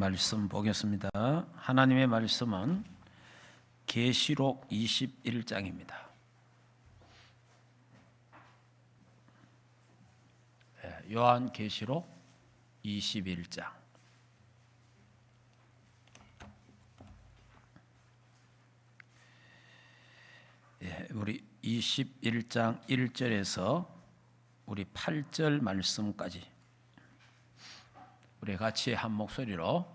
말씀 보겠습니다. 하나님의 말씀은 계시록 21장입니다. 요한계시록 21장. 우리 21장 1절에서 우리 8절 말씀까지 우리 같이 한 목소리로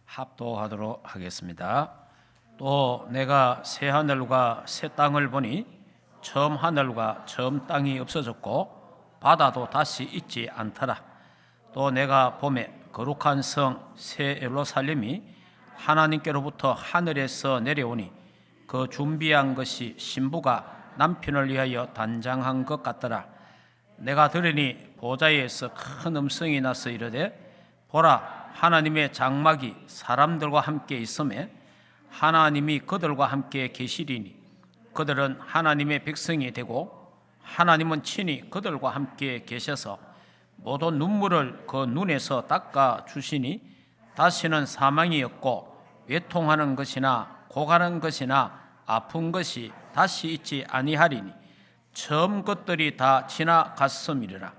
합독하도록 하겠습니다. 또 내가 새 하늘과 새 땅을 보니 처음 하늘과 처음 땅이 없어졌고 바다도 다시 있지 않더라. 또 내가 보매 거룩한 성 새 예루살렘이 하나님께로부터 하늘에서 내려오니 그 준비한 것이 신부가 남편을 위하여 단장한 것 같더라. 내가 들으니 보좌에서 큰 음성이 나서 이르되 보라, 하나님의 장막이 사람들과 함께 있음에 하나님이 그들과 함께 계시리니 그들은 하나님의 백성이 되고 하나님은 친히 그들과 함께 계셔서 모든 눈물을 그 눈에서 닦아 주시니 다시는 사망이 없고 외통하는 것이나 고가는 것이나 아픈 것이 다시 있지 아니하리니 처음 것들이 다 지나갔음이니라.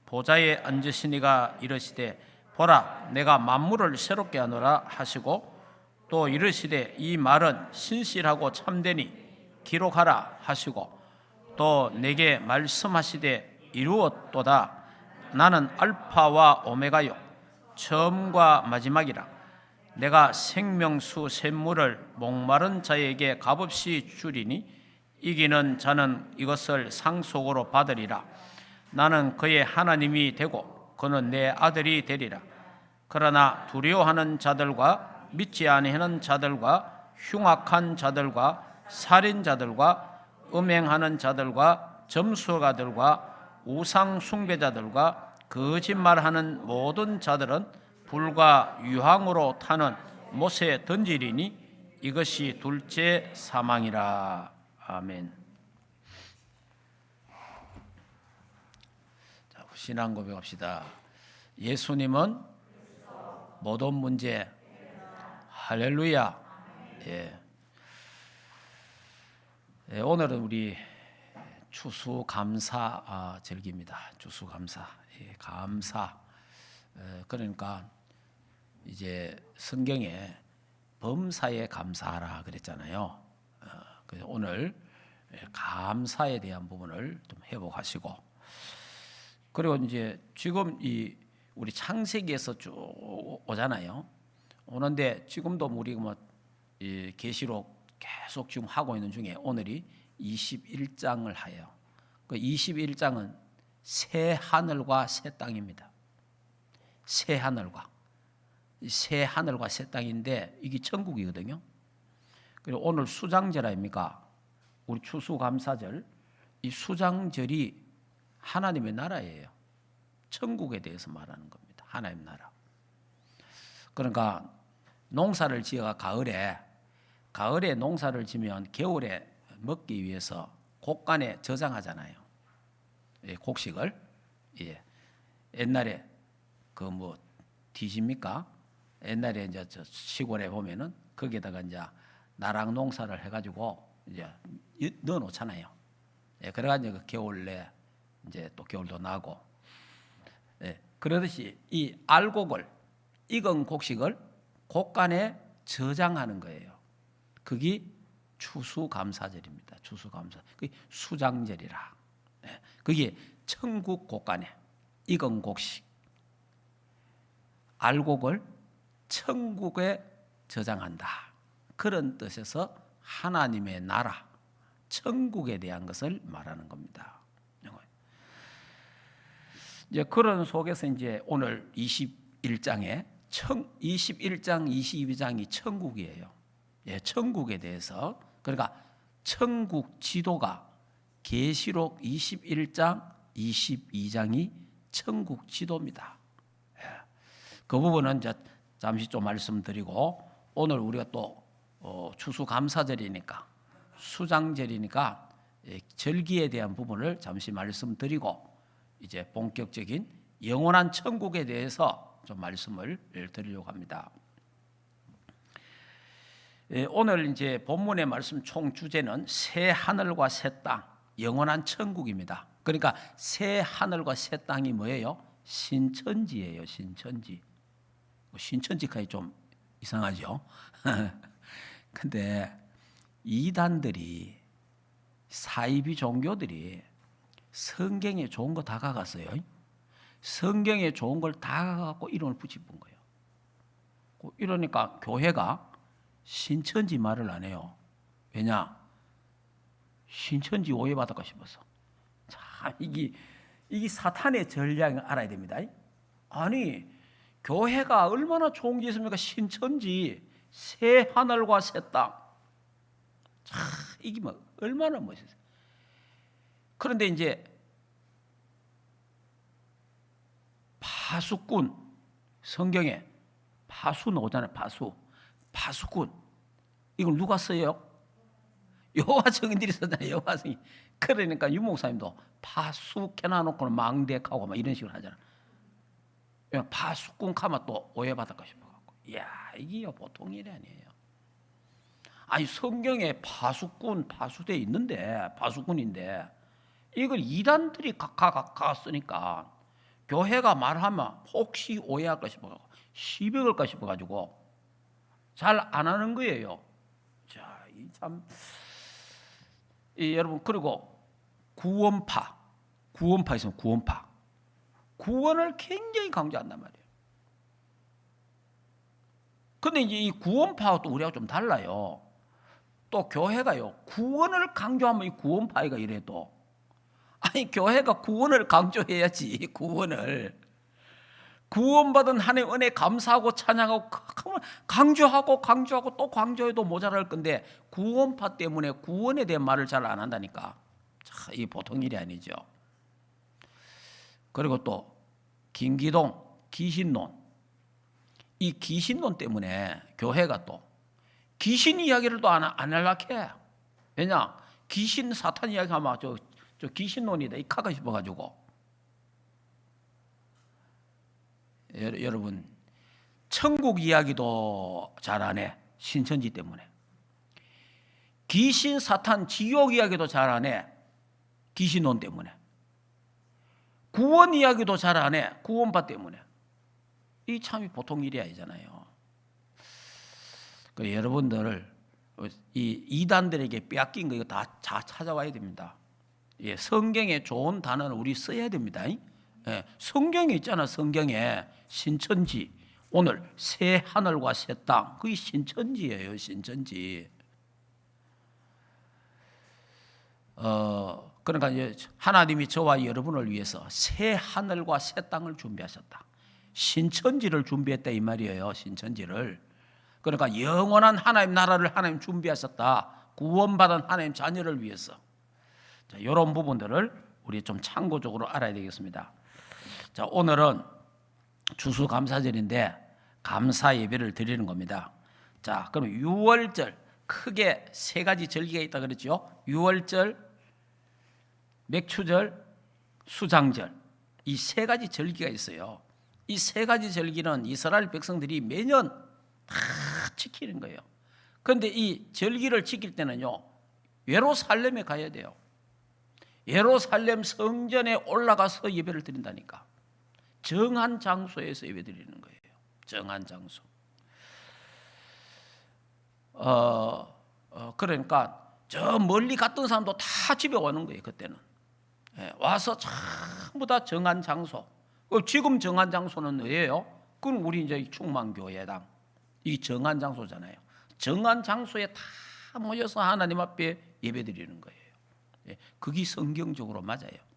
보좌에 앉으신 이가 이르시되 보라, 내가 만물을 새롭게 하노라 하시고 또 이르시되 이 말은 신실하고 참되니 기록하라 하시고 또 내게 말씀하시되 이루었도다. 나는 알파와 오메가요 처음과 마지막이라. 내가 생명수 샘물을 목마른 자에게 값없이 주리니 이기는 자는 이것을 상속으로 받으리라. 나는 그의 하나님이 되고 그는 내 아들이 되리라. 그러나 두려워하는 자들과 믿지 아니하는 자들과 흉악한 자들과 살인자들과 음행하는 자들과 점수가들과 우상 숭배자들과 거짓말하는 모든 자들은 불과 유황으로 타는 못에 던지리니 이것이 둘째 사망이라. 아멘. 자, 신앙 고백합시다. 예수님은 모든 문제. 할렐루야. 오늘은 우리 추수감사절기입니다. 추수감사. 감사. 그러니까 이제 성경에 범사에 감사하라 그랬잖아요. 그래서 오늘 감사에 대한 부분을 좀 회복하시고, 그리고 이제 지금 이 우리 창세기에서 쭉 오잖아요. 오는데 지금도 우리 뭐 이 계시록 계속 지금 하고 있는 중에 오늘이 21장을 해요. 그 21장은 새 하늘과 새 땅입니다. 새 하늘과 새 땅인데 이게 천국이거든요. 그리고 오늘 수장절 아닙니까? 우리 추수감사절. 이 수장절이 하나님의 나라예요. 천국에 대해서 말하는 겁니다. 하나님 나라. 그러니까 농사를 지어가 가을에 농사를 지면 겨울에 먹기 위해서 곡간에 저장하잖아요. 곡식을. 옛날에 그 뭐 뒤집니까? 옛날에 이제 저 시골에 보면은 거기에다가 이제 나랑 농사를 해가지고 이제 넣어 놓잖아요. 그래가지고 겨울에 이제 또 겨울도 나고. 그러듯이 이 알곡을 익은 곡식을 곡간에 저장하는 거예요. 그게 추수감사절입니다. 추수감사. 그게 수장절이라. 그게 천국 곡간에 익은 곡식, 알곡을 천국에 저장한다. 그런 뜻에서 하나님의 나라, 천국에 대한 것을 말하는 겁니다. 이제 그런 속에서 이제 오늘 21장, 22장이 천국이에요. 천국에 대해서. 그러니까 천국 지도가 계시록 21장, 22장이 천국 지도입니다. 그 부분은 이제 잠시 좀 말씀드리고, 오늘 우리가 또 추수감사절이니까, 수장절이니까 절기에 대한 부분을 잠시 말씀드리고 이제 본격적인 영원한 천국에 대해서 좀 말씀을 드리려고 합니다. 오늘 이제 본문의 말씀 총 주제는 새 하늘과 새 땅, 영원한 천국입니다. 그러니까 새 하늘과 새 땅이 뭐예요? 신천지예요. 신천지. 신천지까지 좀 이상하죠. 근데 이단들이, 사이비 종교들이 성경에 좋은 거 다 가갔어요. 성경에 좋은 걸 다 가갖고 이름을 붙여본 거예요. 이러니까 교회가 신천지 말을 안 해요. 왜냐? 신천지 오해받을까 싶어서. 참 이게 사탄의 전략을 알아야 됩니다. 아니, 교회가 얼마나 좋은 게 있습니까? 신천지, 새 하늘과 새 땅. 참 이게 뭐 얼마나 멋있어요. 그런데 이제 파수꾼, 성경에 파수 나오잖아요. 파수꾼. 이걸 누가 써요? 여호와 증인들이 썼잖아요. 여호와 증인. 그러니까 유목사님도 파수캐놔놓고는 망대하고 막 이런 식으로 하잖아. 파수꾼 가면 또 오해받을까 싶어갖고. 이야, 이게 보통 일이 아니에요. 아니, 성경에 파수꾼, 파수대 있는데, 파수꾼인데, 이걸 이단들이 각각 쓰니까, 교회가 말하면 혹시 오해할까 싶어가지고, 시비걸까 싶어가지고, 잘 안 하는 거예요. 자, 이 참, 여러분, 그리고 구원파 있으면 구원파. 구원을 굉장히 강조한단 말이에요. 근데 이제 이 구원파와 또 우리하고 좀 달라요. 또 교회가요, 구원을 강조하면 이 구원파이가 이래도, 아니, 교회가 구원을 강조해야지. 구원받은 하나님의 은혜 감사하고 찬양하고 강조하고 또 강조해도 모자랄 건데, 구원파 때문에 구원에 대한 말을 잘 안 한다니까. 참, 이 보통 일이 아니죠. 그리고 또 김기동 귀신론, 이 귀신론 때문에 교회가 또 귀신 이야기를 또 안 하려고 해. 왜냐? 귀신 사탄 이야기하면 저 귀신론이다 이 카가 싶어가지고. 여러분, 천국 이야기도 잘 안 해. 신천지 때문에. 귀신 사탄 지옥 이야기도 잘 안 해. 귀신론 때문에. 구원 이야기도 잘 안 해. 구원파 때문에. 이 참이 보통 일이 아니잖아요. 여러분들 이 이단들에게 빼앗긴 거 이거 다 찾아와야 됩니다. 예, 성경에 좋은 단어는 우리 써야 됩니다. 예, 성경에 있잖아. 성경에 신천지, 오늘 새 하늘과 새 땅, 그게 신천지예요. 신천지. 그러니까 이제 하나님이 저와 여러분을 위해서 새 하늘과 새 땅을 준비하셨다. 신천지를 준비했다 이 말이에요. 신천지를. 그러니까 영원한 하나님 나라를 하나님 준비하셨다. 구원받은 하나님 자녀를 위해서. 자, 이런 부분들을 우리 좀 참고적으로 알아야 되겠습니다. 자, 오늘은 추수감사절인데 감사 예배를 드리는 겁니다. 자, 그럼 6월절 크게 세 가지 절기가 있다 그랬죠. 6월절, 맥추절, 수장절, 이 세 가지 절기가 있어요. 이 세 가지 절기는 이스라엘 백성들이 매년 다 지키는 거예요. 그런데 이 절기를 지킬 때는요, 예루살렘에 가야 돼요. 예루살렘 성전에 올라가서 예배를 드린다니까. 정한 장소에서 예배 드리는 거예요. 정한 장소. 그러니까 저 멀리 갔던 사람도 다 집에 오는 거예요. 그때는. 와서 전부 다 정한 장소. 지금 정한 장소는 뭐예요? 그건 우리 이제 충만교회당 이 정한 장소잖아요. 정한 장소에 다 모여서 하나님 앞에 예배드리는 거예요. 그게 성경적으로 맞아요.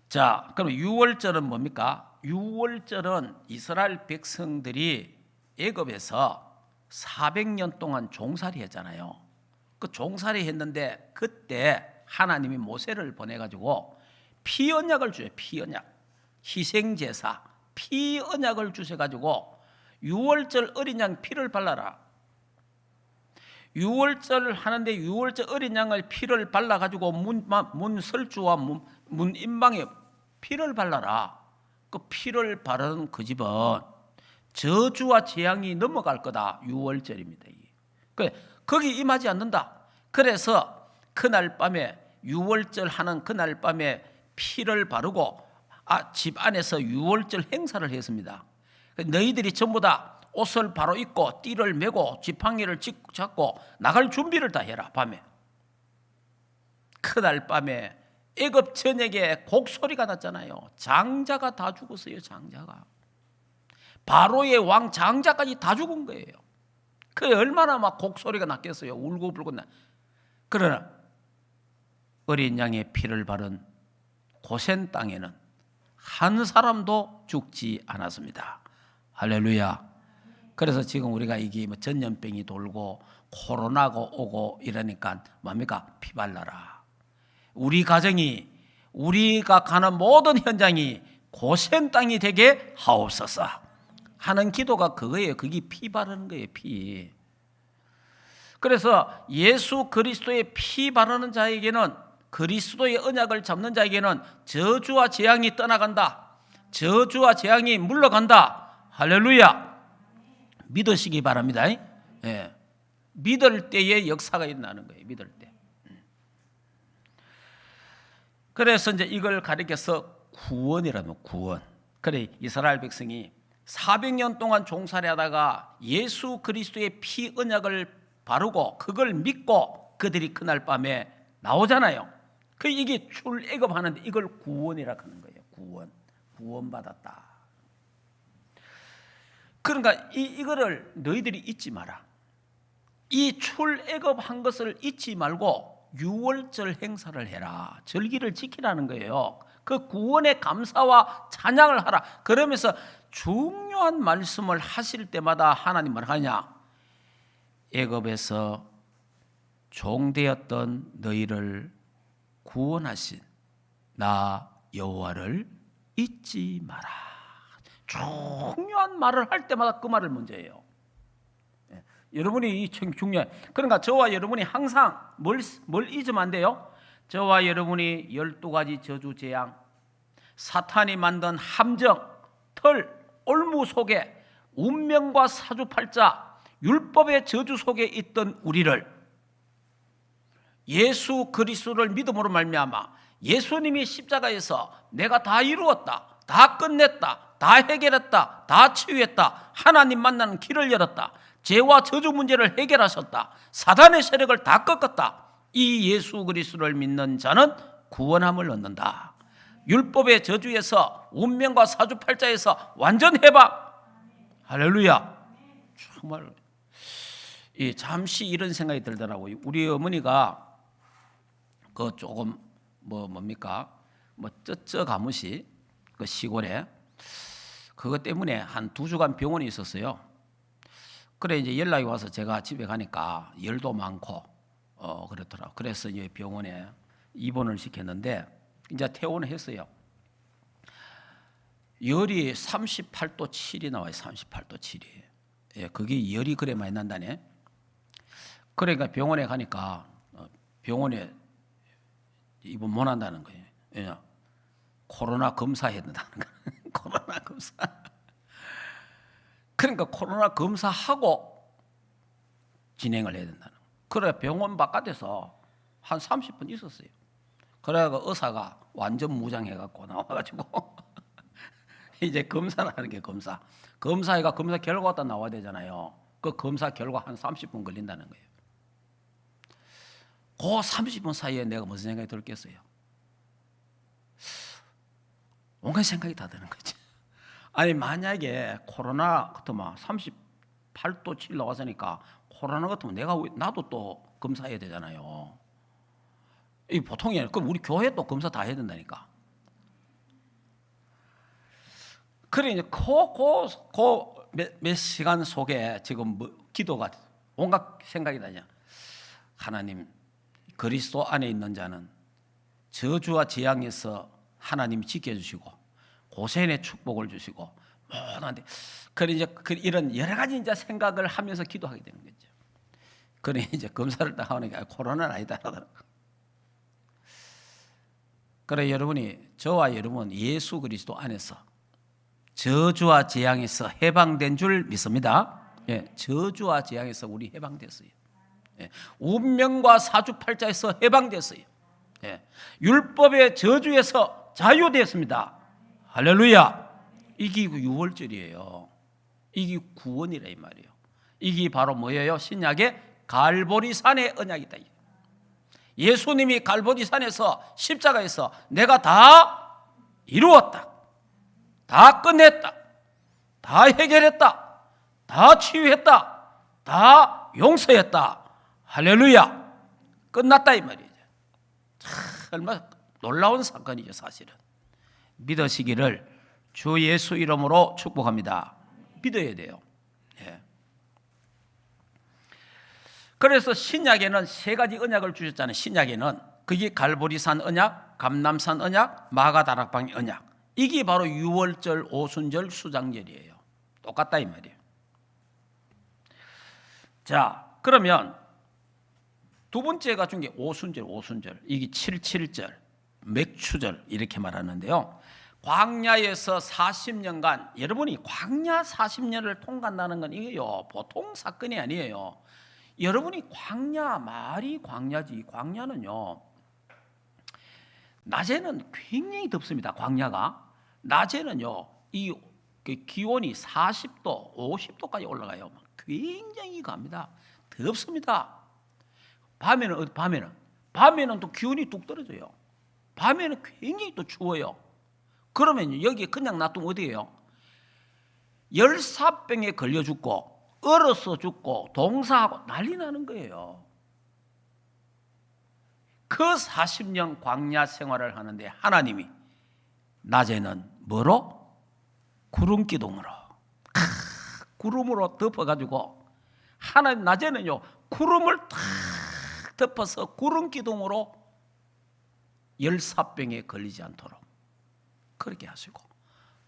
자, 그럼 6월절은 뭡니까? 6월절은 이스라엘 백성들이 애굽에서 400년 동안 종살이 했잖아요. 그 종살이 했는데 그때 하나님이 모세를 보내가지고 피언약을 주세요. 피언약, 희생제사, 피언약을 주셔가지고 6월절 어린 양 피를 발라라. 6월절을 하는데 6월절 어린 양을 피를 발라가지고 문설주와 문 임방에 피를 발라라. 그 피를 바르는 그 집은 저주와 재앙이 넘어갈 거다. 유월절입니다. 거기 임하지 않는다. 그래서 그날 밤에 유월절 하는 그날 밤에 피를 바르고 집 안에서 유월절 행사를 했습니다. 너희들이 전부 다 옷을 바로 입고 띠를 메고 지팡이를 잡고 나갈 준비를 다 해라. 밤에. 그날 밤에 애굽 전역에 곡소리가 났잖아요. 장자가 다 죽었어요. 장자가. 바로의 왕 장자까지 다 죽은 거예요. 그게 얼마나 막 곡소리가 났겠어요. 울고불고 나. 그러나 어린 양의 피를 바른 고센 땅에는 한 사람도 죽지 않았습니다. 할렐루야. 그래서 지금 우리가 이게 뭐 전염병이 돌고 코로나가 오고 이러니까 뭡니까? 피 발라라. 우리 가정이, 우리가 가는 모든 현장이 고센 땅이 되게 하옵소서 하는 기도가 그거예요. 그게 피 바르는 거예요. 피. 그래서 예수 그리스도의 피 바르는 자에게는, 그리스도의 언약을 잡는 자에게는 저주와 재앙이 떠나간다. 저주와 재앙이 물러간다. 할렐루야. 믿으시기 바랍니다. 예. 믿을 때에 역사가 일어나는 거예요. 믿을 때. 그래서 이제 이걸 가리켜서 구원이라면 구원. 그래 이스라엘 백성이 400년 동안 종살이 하다가 예수 그리스도의 피 언약을 바르고 그걸 믿고 그들이 그날 밤에 나오잖아요. 이게 출애굽하는데 이걸 구원이라고 하는 거예요. 구원. 구원받았다. 그러니까 이거를 너희들이 잊지 마라. 이 출애굽한 것을 잊지 말고 유월절 행사를 해라. 절기를 지키라는 거예요. 그 구원의 감사와 찬양을 하라. 그러면서 중요한 말씀을 하실 때마다 하나님 뭘 하냐? 애굽에서 종되었던 너희를 구원하신 나 여호와를 잊지 마라. 중요한 말을 할 때마다 그 말을 먼저 해요. 여러분이 중요해. 그러니까 저와 여러분이 항상 뭘 잊으면 안 돼요? 저와 여러분이 12가지 저주 재앙, 사탄이 만든 함정, 털, 올무 속에 운명과 사주팔자, 율법의 저주 속에 있던 우리를 예수 그리스도를 믿음으로 말미암아 예수님이 십자가에서 내가 다 이루었다, 다 끝냈다, 다 해결했다, 다 치유했다, 하나님 만나는 길을 열었다, 죄와 저주 문제를 해결하셨다, 사단의 세력을 다 꺾었다. 이 예수 그리스도를 믿는 자는 구원함을 얻는다. 율법의 저주에서, 운명과 사주팔자에서 완전 해방. 할렐루야. 정말 잠시 이런 생각이 들더라고요. 우리 어머니가 그 조금 뭡니까? 쩌쩌 가무시 그 시골에 그것 때문에 한 2주간 병원에 있었어요. 그래 이제 연락이 와서 제가 집에 가니까 열도 많고 그렇더라고. 그래서 이제 병원에 입원을 시켰는데 이제 퇴원을 했어요. 열이 38도 7이 나와요. 38도 7이. 예, 그게 열이 그래 많이 난다네. 그러니까 병원에 가니까 병원에 입원 못 한다는 거예요. 예, 코로나 검사해야 된다는 거예요. 코로나 검사. 그러니까 코로나 검사하고 진행을 해야 된다는 거예요. 그래 병원 바깥에서 한 30분 있었어요. 그래가 의사가 완전 무장해갖고 나와가지고 이제 검사를 하는 게 검사. 검사가 검사 결과가 딱 나와야 되잖아요. 그 검사 결과 한 30분 걸린다는 거예요. 그 30분 사이에 내가 무슨 생각이 들겠어요? 온갖 생각이 다 드는 거지. 아니 만약에 코로나 같으면 38도 7 나왔으니까 코로나 같으면 나도 또 검사해야 되잖아요. 이 보통이 아니라 그럼 우리 교회 또 검사 다 해야 된다니까. 그래 이제 몇 시간 속에 지금 기도가 온갖 생각이 나냐. 하나님 그리스도 안에 있는 자는 저주와 재앙에서 하나님이 지켜주시고 고센의 축복을 주시고 모든데 그래 이제 이런 여러 가지 이제 생각을 하면서 기도하게 되는 거죠. 그래 이제 검사를 딱 하니까 코로나는 아니다 하더라고. 그래 여러분이 저와 여러분 예수 그리스도 안에서 저주와 재앙에서 해방된 줄 믿습니다. 예, 저주와 재앙에서 우리 해방됐어요. 예, 운명과 사주팔자에서 해방됐어요. 예, 율법의 저주에서 자유됐습니다. 할렐루야. 이게 6월절이에요. 이게 구원이라 이 말이에요. 이게 바로 뭐예요? 신약의 갈보리산의 언약이다. 예수님이 갈보리산에서 십자가에서 내가 다 이루었다, 다 끝냈다, 다 해결했다, 다 치유했다, 다 용서했다. 할렐루야. 끝났다 이 말이죠. 얼마나 놀라운 사건이죠. 사실은 믿으시기를 주 예수 이름으로 축복합니다. 믿어야 돼요. 예. 그래서 신약에는 세 가지 언약을 주셨잖아요. 신약에는 그게 갈보리산 언약, 감람산 언약, 마가다락방 언약. 이게 바로 유월절, 오순절, 수장절이에요. 똑같다 이 말이에요. 자, 그러면 두 번째가 준 게 오순절, 오순절. 이게 77절, 맥추절 이렇게 말하는데요. 광야에서 40년간, 여러분이 광야 40년을 통과한다는 건 이게요 보통 사건이 아니에요. 여러분이 광야, 말이 광야지. 광야는요 낮에는 굉장히 덥습니다. 광야가 낮에는요 이 기온이 40도, 50도까지 올라가요. 굉장히 갑니다. 덥습니다. 밤에는 또 기온이 뚝 떨어져요. 밤에는 굉장히 또 추워요. 그러면 여기 그냥 놔두면 어디예요? 열사병에 걸려 죽고 얼어서 죽고 동사하고 난리 나는 거예요. 그 40년 광야 생활을 하는데 하나님이 낮에는 뭐로? 구름기둥으로 구름으로 덮어가지고 하나님 낮에는요 구름을 탁 덮어서 구름기둥으로 열사병에 걸리지 않도록 그렇게 하시고,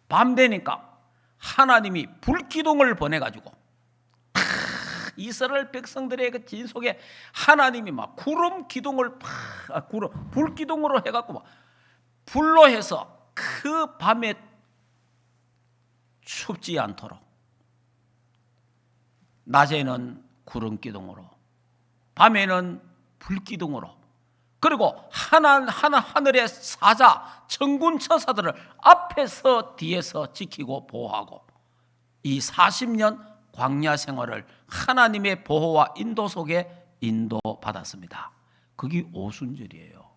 밤 되니까 하나님이 불기둥을 보내가지고 이스라엘 백성들의 그 진 속에 하나님이 막 구름 기둥을 불기둥으로 해갖고 막 불로 해서 그 밤에 춥지 않도록 낮에는 구름 기둥으로 밤에는 불기둥으로, 그리고 하늘의 사자 천군 천사들을 앞에서 뒤에서 지키고 보호하고 이 40년 광야 생활을 하나님의 보호와 인도 속에 인도받았습니다. 그게 오순절이에요.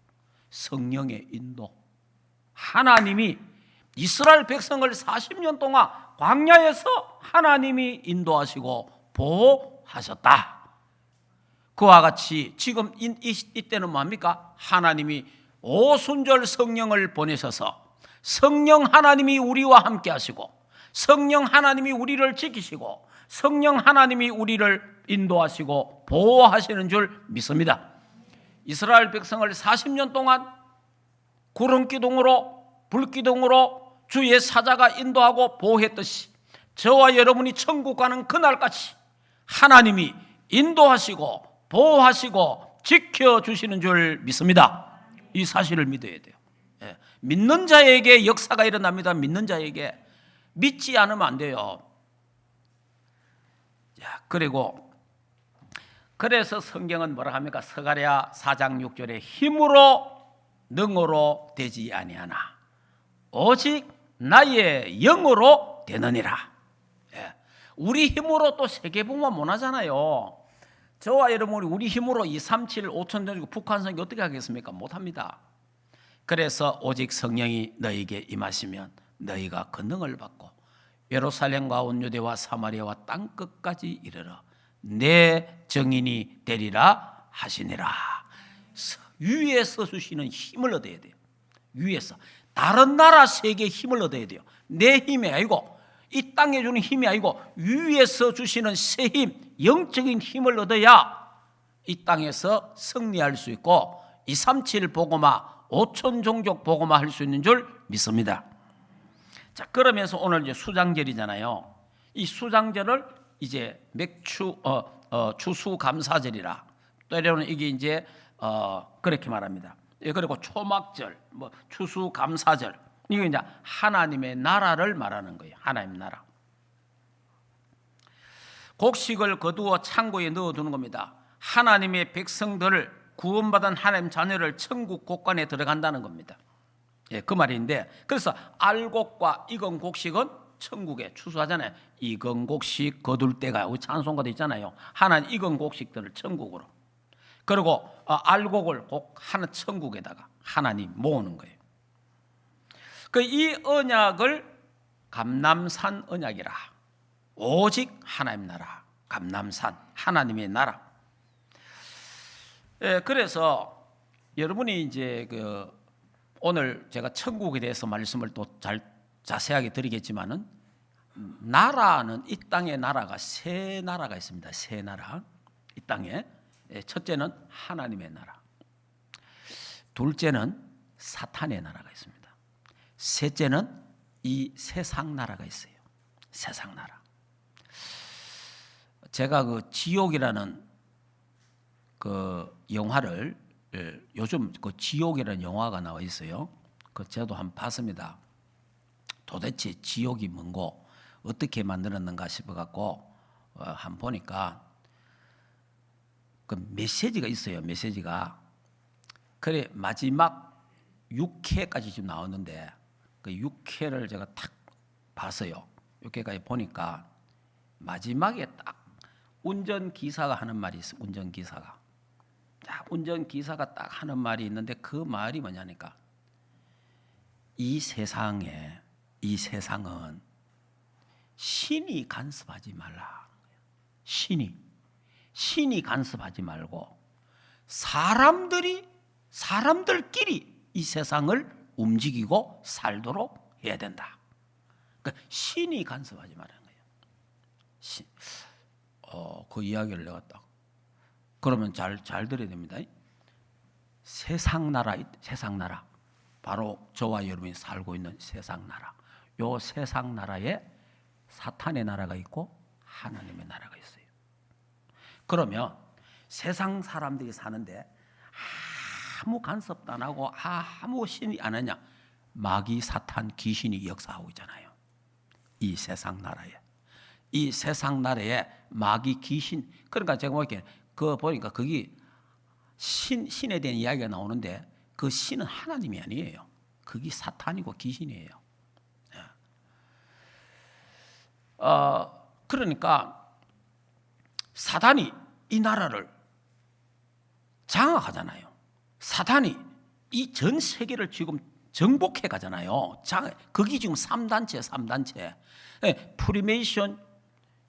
성령의 인도. 하나님이 이스라엘 백성을 40년 동안 광야에서 하나님이 인도하시고 보호하셨다. 그와 같이 지금 이때는 뭡니까? 하나님이 오순절 성령을 보내셔서 성령 하나님이 우리와 함께 하시고 성령 하나님이 우리를 지키시고 성령 하나님이 우리를 인도하시고 보호하시는 줄 믿습니다. 이스라엘 백성을 40년 동안 구름기둥으로 불기둥으로 주의 사자가 인도하고 보호했듯이 저와 여러분이 천국 가는 그날까지 하나님이 인도하시고 보호하시고 지켜주시는 줄 믿습니다. 이 사실을 믿어야 돼요. 예. 믿는 자에게 역사가 일어납니다. 믿는 자에게. 믿지 않으면 안 돼요. 자, 그래서 성경은 뭐라 합니까? 스가랴 4장 6절에 힘으로 능으로 되지 아니하나 오직 나의 영으로 되느니라. 예. 우리 힘으로 또 세계복음화 못 하잖아요. 저와 여러분이 우리 힘으로 237 5천 전 북한 선교 어떻게 하겠습니까? 못합니다. 그래서 오직 성령이 너희에게 임하시면 너희가 그 능을 받고 예루살렘과 온 유대와 사마리아와 땅끝까지 이르러 내 증인이 되리라 하시니라. 위에서 주시는 힘을 얻어야 돼요. 위에서 다른 나라 세계의 힘을 얻어야 돼요. 내 힘이 아니고 이 땅에 주는 힘이 아니고 위에서 주시는 새 힘, 영적인 힘을 얻어야 이 땅에서 승리할 수 있고 237 복음화, 5천 종족 복음화 할 수 있는 줄 믿습니다. 자, 그러면서 오늘 이제 수장절이잖아요. 이 수장절을 이제 추수감사절이라 때로는 이게 이제 그렇게 말합니다. 예, 그리고 초막절, 뭐 추수감사절, 이게 이제 하나님의 나라를 말하는 거예요. 하나님 나라. 곡식을 거두어 창고에 넣어두는 겁니다. 하나님의 백성들을 구원받은 하나님 자녀를 천국 곳간에 들어간다는 겁니다. 예, 그 말인데, 그래서 알곡과 익은 곡식은 천국에 추수하잖아요. 익은 곡식 거둘 때가 우리 찬송가도 있잖아요. 하나님 익은 곡식들을 천국으로, 그리고 알곡을 꼭 하는 천국에다가 하나님 모으는 거예요. 그 이 언약을 감람산 언약이라. 오직 하나님 나라, 감람산 하나님의 나라. 예, 그래서 여러분이 이제 오늘 제가 천국에 대해서 말씀을 또 자세하게 드리겠지만은, 나라는 이 땅의 나라가 세 나라가 있습니다. 세 나라. 이 땅에 첫째는 하나님의 나라, 둘째는 사탄의 나라가 있습니다. 셋째는 이 세상 나라가 있어요. 세상 나라. 제가 그 지옥이라는 그 영화를, 요즘 그 지옥이라는 영화가 나와 있어요. 그 저도 한번 봤습니다. 도대체 지옥이 뭔고 어떻게 만들었는가 싶어갖고 한번 보니까 그 메시지가 있어요. 메시지가. 그래 마지막 6회까지 지금 나왔는데 그 6회를 제가 딱 봤어요. 6회까지 보니까 마지막에 딱 운전기사가 하는 말이 있어요. 운전기사가. 자, 운전기사가 딱 하는 말이 있는데 그 말이 뭐냐니까, 이 세상은 신이 간섭하지 말라. 신이 간섭하지 말고 사람들끼리 이 세상을 움직이고 살도록 해야 된다. 그러니까 신이 간섭하지 말라는 거예요. 그 이야기를 내가 딱, 그러면 잘 들어야 됩니다. 세상 나라, 바로 저와 여러분이 살고 있는 세상 나라. 요 세상 나라에 사탄의 나라가 있고 하나님의 나라가 있어요. 그러면 세상 사람들이 사는데 아무 간섭도 안 하고 아무 신이 안 하냐? 마귀, 사탄, 귀신이 역사하고 있잖아요. 이 세상 나라에 마귀, 귀신. 그러니까 제가 보니까 거기 신에 대한 이야기가 나오는데 그 신은 하나님이 아니에요. 그게 사탄이고 귀신이에요. 그러니까 사탄이 이 나라를 장악하잖아요. 사탄이 이 전 세계를 지금 정복해 가잖아요. 거기 지금 3단체. 프리메이션,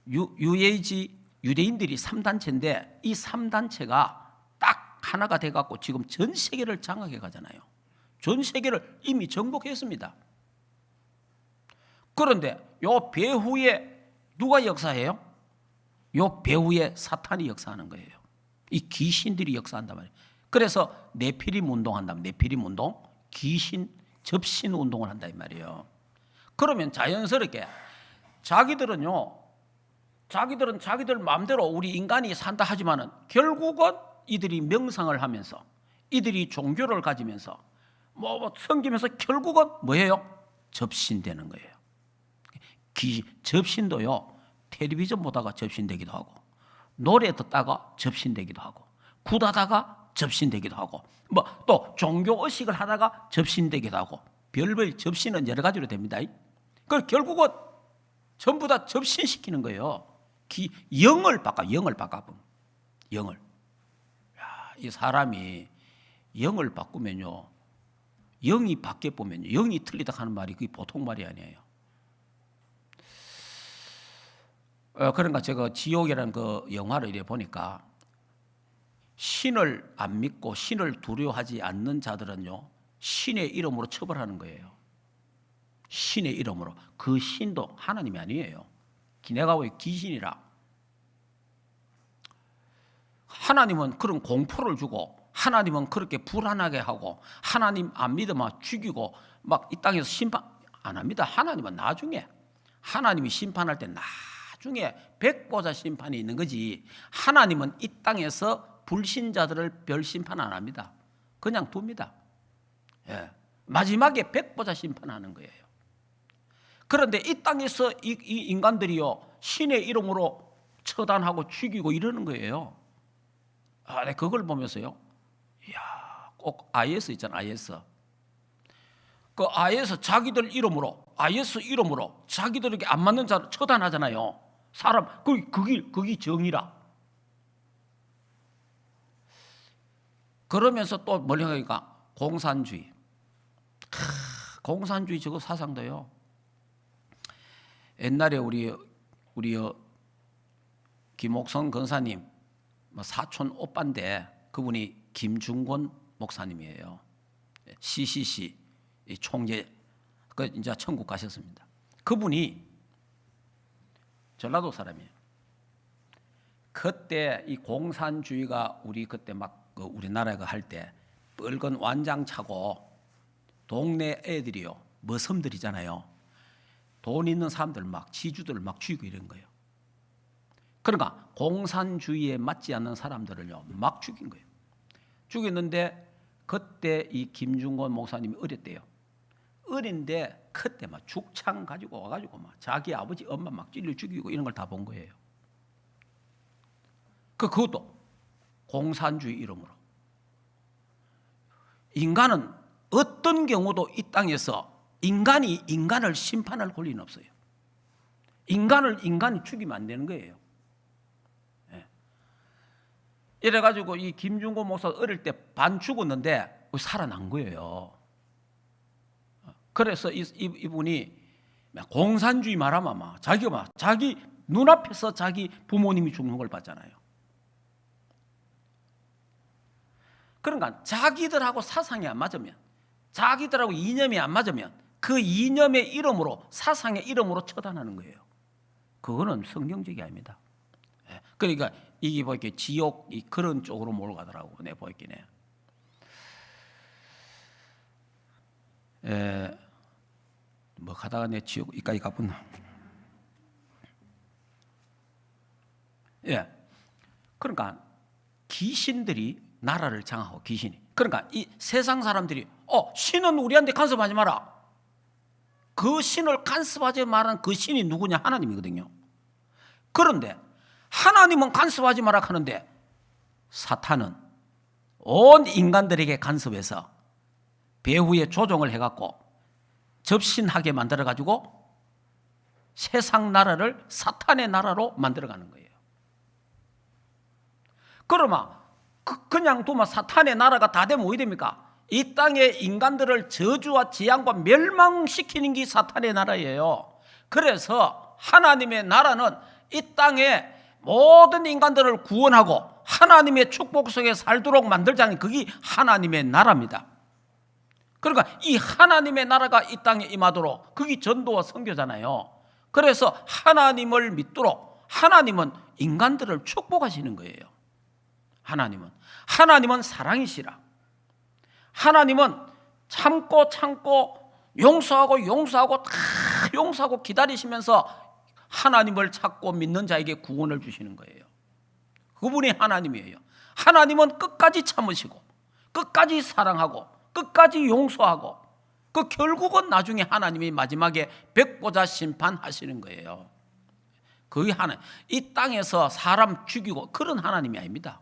UAG, 유대인들이 3단체인데 이 3단체가 딱 하나가 돼갖고 지금 전 세계를 장악해 가잖아요. 전 세계를 이미 정복했습니다. 그런데 요 배후에 누가 역사해요? 요 배후에 사탄이 역사하는 거예요. 이 귀신들이 역사한단 말이에요. 그래서 네피림 운동한다면 네피림 운동, 귀신 접신 운동을 한다 이 말이에요. 그러면 자연스럽게 자기들은 자기들 마음대로 우리 인간이 산다 하지만은 결국은 이들이 명상을 하면서 이들이 종교를 가지면서 뭐 섬기면서 결국은 뭐예요? 접신되는 거예요. 접신도요, 텔레비전 보다가 접신되기도 하고, 노래 듣다가 접신되기도 하고, 굿하다가 접신되기도 하고, 뭐 또 종교 의식을 하다가 접신되기도 하고, 별별 접신은 여러 가지로 됩니다. 그 결국은 전부 다 접신시키는 거예요. 영을 바꿔. 영을. 이 사람이 영을 바꾸면요, 영이 바뀌어 보면요, 영이 틀리다 하는 말이 그게 보통 말이 아니에요. 그러니까 제가 지옥이라는 그 영화를 이래 보니까 신을 안 믿고 신을 두려워하지 않는 자들은요, 신의 이름으로 처벌하는 거예요. 신의 이름으로. 그 신도 하나님이 아니에요. 내가 왜 귀신이라. 하나님은 그런 공포를 주고, 하나님은 그렇게 불안하게 하고, 하나님 안 믿으면 죽이고 막 이 땅에서 심판 안 합니다. 하나님은 나중에, 하나님이 심판할 때 나중에 백보자 심판이 있는 거지, 하나님은 이 땅에서 불신자들을 별 심판 안 합니다. 그냥 둡니다. 예. 마지막에 백보자 심판하는 거예요. 그런데 이 땅에서 이 인간들이요 신의 이름으로 처단하고 죽이고 이러는 거예요. 네, 그걸 보면서요, 이야, 꼭 IS 있잖아, IS. 그 IS 자기들 이름으로, IS 이름으로 자기들에게 안 맞는 자를 처단하잖아요. 사람, 그게 정의라. 그러면서 또 뭐냐 하니까 공산주의. 공산주의 저거 사상도요. 옛날에 우리 김옥성 권사님 사촌 오빠인데 그분이 김중권 목사님이에요. CCC 총재, 그 이제 천국 가셨습니다. 그분이 전라도 사람이에요. 그때 이 공산주의가 우리 그때 막 우리나라가 할 때 빨간 완장 차고 동네 애들이요 머슴들이잖아요. 돈 있는 사람들 막 지주들 막 죽이고 이런 거예요. 그러니까 공산주의에 맞지 않는 사람들을요 막 죽인 거예요. 죽였는데 그때 이 김중권 목사님이 어렸대요. 어린데 그때 막 죽창 가지고 와가지고 막 자기 아버지 엄마 막 찔러 죽이고 이런 걸 다 본 거예요. 그것도 공산주의 이름으로. 인간은 어떤 경우도 이 땅에서 인간이 인간을 심판할 권리는 없어요. 인간이 죽이면 안 되는 거예요. 예. 이래가지고 이 김중권 목사 어릴 때 반 죽었는데 살아난 거예요. 그래서 이분이 공산주의 말하면 막 자기가 막 자기 눈앞에서 자기 부모님이 죽는 걸 봤잖아요. 그러니까 자기들하고 사상이 안 맞으면, 자기들하고 이념이 안 맞으면 그 이념의 이름으로, 사상의 이름으로 처단하는 거예요. 그거는 성경적이 아닙니다. 그러니까 이게 보이게 지옥 그런 쪽으로 몰아가더라고. 내 보이기네. 뭐 가다가 내 지옥 이까지 가봤나? 예. 그러니까 귀신들이 나라를 장하고 귀신이. 그러니까 이 세상 사람들이 신은 우리한테 간섭하지 마라. 그 신을 간섭하지 말라는 그 신이 누구냐? 하나님이거든요. 그런데 하나님은 간섭하지 마라 하는데 사탄은 온 인간들에게 간섭해서 배후에 조종을 해갖고 접신하게 만들어가지고 세상 나라를 사탄의 나라로 만들어가는 거예요. 그러면 그냥 두면 사탄의 나라가 다 되면 어디 됩니까? 이 땅의 인간들을 저주와 재앙과 멸망시키는 게 사탄의 나라예요. 그래서 하나님의 나라는 이 땅에 모든 인간들을 구원하고 하나님의 축복 속에 살도록 만들자니 그게 하나님의 나라입니다. 그러니까 이 하나님의 나라가 이 땅에 임하도록 그게 전도와 선교잖아요. 그래서 하나님을 믿도록 하나님은 인간들을 축복하시는 거예요. 하나님은 사랑이시라. 하나님은 참고 용서하고 다 용서하고 기다리시면서 하나님을 찾고 믿는 자에게 구원을 주시는 거예요. 그분이 하나님이에요. 하나님은 끝까지 참으시고 끝까지 사랑하고 끝까지 용서하고 그 결국은 나중에 하나님이 마지막에 백보자 심판하시는 거예요. 그게 하나님. 이 땅에서 사람 죽이고 그런 하나님이 아닙니다.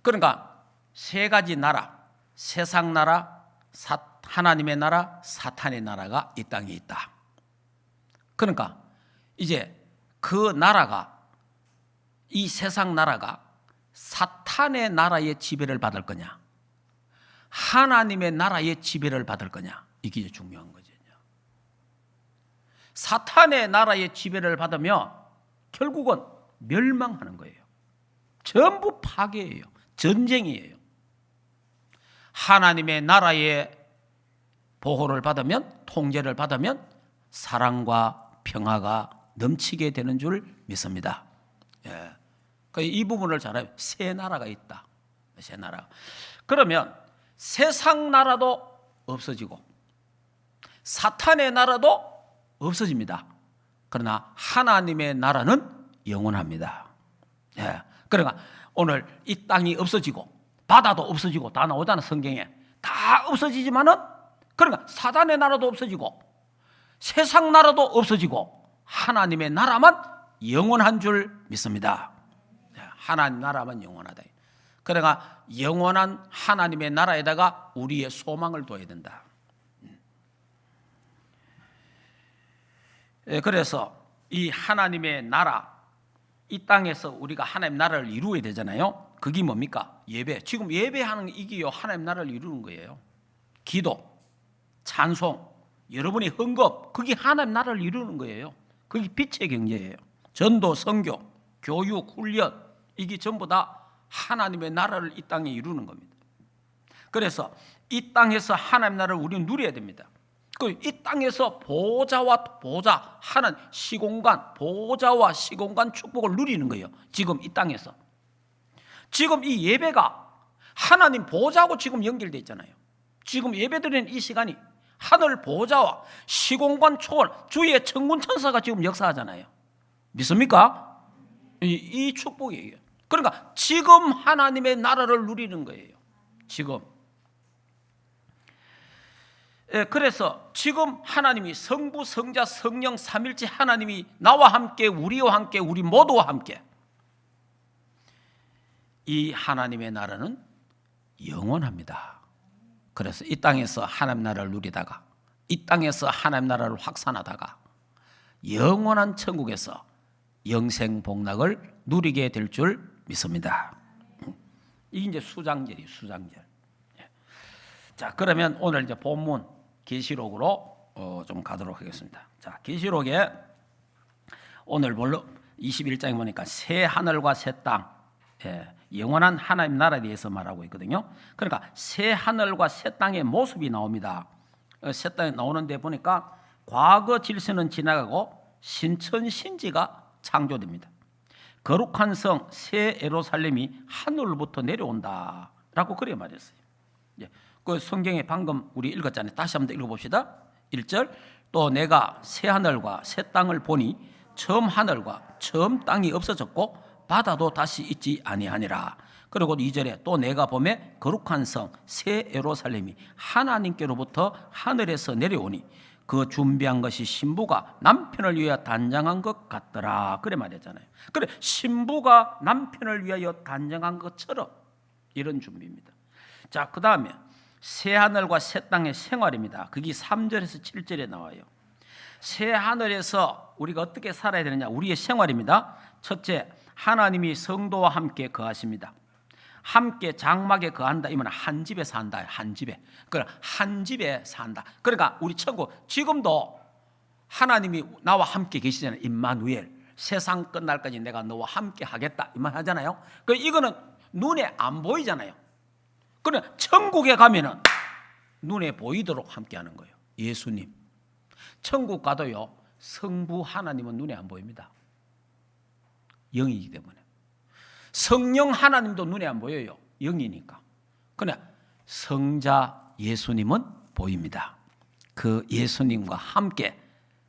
그러니까 세 가지 나라, 세상 나라, 하나님의 나라, 사탄의 나라가 이 땅에 있다. 그러니까 이제 그 나라가, 이 세상 나라가 사탄의 나라의 지배를 받을 거냐, 하나님의 나라의 지배를 받을 거냐, 이게 중요한 거죠. 사탄의 나라의 지배를 받으면 결국은 멸망하는 거예요. 전부 파괴예요. 전쟁이에요. 하나님의 나라의 보호를 받으면, 통제를 받으면 사랑과 평화가 넘치게 되는 줄 믿습니다. 이 부분을 잘 알아요. 새 나라가 있다. 새 나라. 그러면 세상 나라도 없어지고 사탄의 나라도 없어집니다. 그러나 하나님의 나라는 영원합니다. 그러니까 오늘 이 땅이 없어지고 바다도 없어지고 다 나오잖아, 성경에. 다 없어지지만은, 그러니까 사단의 나라도 없어지고 세상 나라도 없어지고 하나님의 나라만 영원한 줄 믿습니다. 하나님 나라만 영원하다. 그러니까 영원한 하나님의 나라에다가 우리의 소망을 둬야 된다. 그래서 이 하나님의 나라, 이 땅에서 우리가 하나님 나라를 이루어야 되잖아요. 그게 뭡니까? 예배. 지금 예배하는 이게요, 하나님 나라를 이루는 거예요. 기도, 찬송, 여러분의 헌금, 그게 하나님 나라를 이루는 거예요. 그게 빛의 경제예요. 전도, 선교, 교육, 훈련, 이게 전부 다 하나님의 나라를 이 땅에 이루는 겁니다. 그래서 이 땅에서 하나님 나라를 우리는 누려야 됩니다. 이 땅에서 보좌와 보좌, 하나님 시공간, 보좌와 시공간 축복을 누리는 거예요. 지금 이 땅에서. 지금 이 예배가 하나님 보좌하고 지금 연결되어 있잖아요. 지금 예배드리는 이 시간이 하늘 보좌와 시공간 초월, 주의 천군 천사가 지금 역사하잖아요. 믿습니까? 이 축복이에요. 그러니까 지금 하나님의 나라를 누리는 거예요. 지금. 그래서 지금 하나님이 성부, 성자, 성령 삼일체 하나님이 나와 함께, 우리와 함께, 우리 모두와 함께, 이 하나님의 나라는 영원합니다. 그래서 이 땅에서 하나님 나라를 누리다가, 이 땅에서 하나님 나라를 확산하다가 영원한 천국에서 영생 복락을 누리게 될 줄 믿습니다. 이게 이제 수장절이에요, 수장절. 자, 그러면 오늘 이제 본문 계시록으로 좀 가도록 하겠습니다. 자, 계시록에 오늘 21장에 보니까 새 하늘과 새 땅, 영원한 하나님 나라에 대해서 말하고 있거든요. 그러니까 새 하늘과 새 땅의 모습이 나옵니다. 새 땅에 나오는데 보니까 과거 질서는 지나가고 신천 신지가 창조됩니다. 거룩한 성 새 예루살렘이 하늘로부터 내려온다라고 그렇게 말했어요. 그 성경에 방금 우리 읽었잖아요. 다시 한번 읽어봅시다. 1절, 또 내가 새 하늘과 새 땅을 보니 처음 하늘과 처음 땅이 없어졌고 바다도 다시 있지 아니하니라. 그리고 2절에 또 내가 보매 거룩한 성 새 예루살렘이 하나님께로부터 하늘에서 내려오니 그 준비한 것이 신부가 남편을 위하여 단장한 것 같더라. 그래 말했잖아요. 그래, 신부가 남편을 위하여 단장한 것처럼 이런 준비입니다. 자, 그 다음에 새 하늘과 새 땅의 생활입니다. 그게 3절에서 7절에 나와요. 새 하늘에서 우리가 어떻게 살아야 되느냐, 우리의 생활입니다. 첫째, 하나님이 성도와 함께 거하십니다. 함께 장막에 거한다. 이면 한 집에 산다. 한 집에. 그러니까 한 집에 산다. 그러니까 우리 천국 지금도 하나님이 나와 함께 계시잖아요. 임마누엘. 세상 끝날까지 내가 너와 함께 하겠다. 이 말 하잖아요. 그 이거는 눈에 안 보이잖아요. 그러나 천국에 가면은 눈에 보이도록 함께 하는 거예요. 예수님. 천국 가도요, 성부 하나님은 눈에 안 보입니다. 영이기 때문에. 성령 하나님도 눈에 안 보여요. 영이니까. 그러나 성자 예수님은 보입니다. 그 예수님과 함께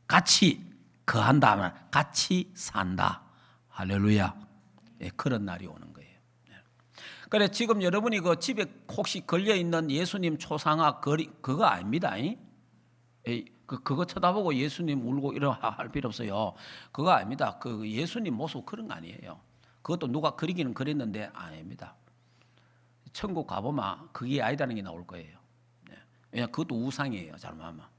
같이 거한다 하면 같이 산다. 할렐루야. 예, 그런 날이 오는 거예요. 그래, 지금 여러분이 그 집에 혹시 걸려있는 예수님 초상화 그거 아닙니다. 그거 쳐다보고 예수님 울고 이러 할 필요 없어요. 그거 아닙니다. 그 예수님 모습 그런 거 아니에요. 그것도 누가 그리기는 그랬는데 아닙니다. 천국 가보면 그게 아니다는 게 나올 거예요. 왜냐, 그것도 우상이에요. 잘못하면.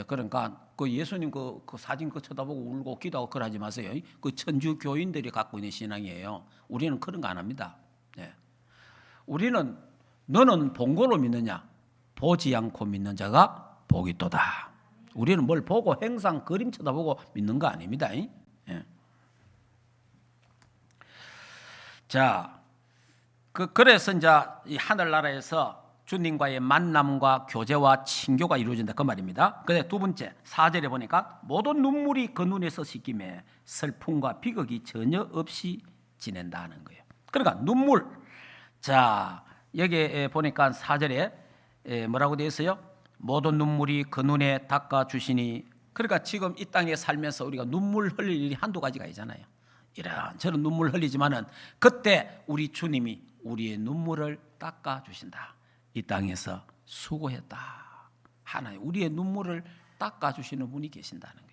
그러니까 그 예수님 그 사진 그 쳐다보고 울고 기도하고 그러지 마세요. 그 천주 교인들이 갖고 있는 신앙이에요. 우리는 그런 거 안 합니다. 우리는 너는 본 거로 믿느냐? 보지 않고 믿는 자가 복이 있도다. 우리는 뭘 보고 행상 그림 쳐다보고 믿는 거 아닙니다. 자, 그래서 이제 이 하늘나라에서 주님과의 만남과 교제와 친교가 이루어진다 그 말입니다. 그런데 두 번째 4절에 보니까 모든 눈물이 그 눈에서 씻김에 슬픔과 비극이 전혀 없이 지낸다는 거예요. 그러니까 눈물. 자, 여기에 보니까 4절에 뭐라고 되어 있어요? 모든 눈물이 그 눈에 닦아 주시니. 그러니까 지금 이 땅에 살면서 우리가 눈물 흘릴 일이 한두 가지가 아니잖아요. 이런저런 눈물 흘리지만은 그때 우리 주님이 우리의 눈물을 닦아주신다. 이 땅에서 수고했다. 하나님 우리의 눈물을 닦아주시는 분이 계신다는 거예요.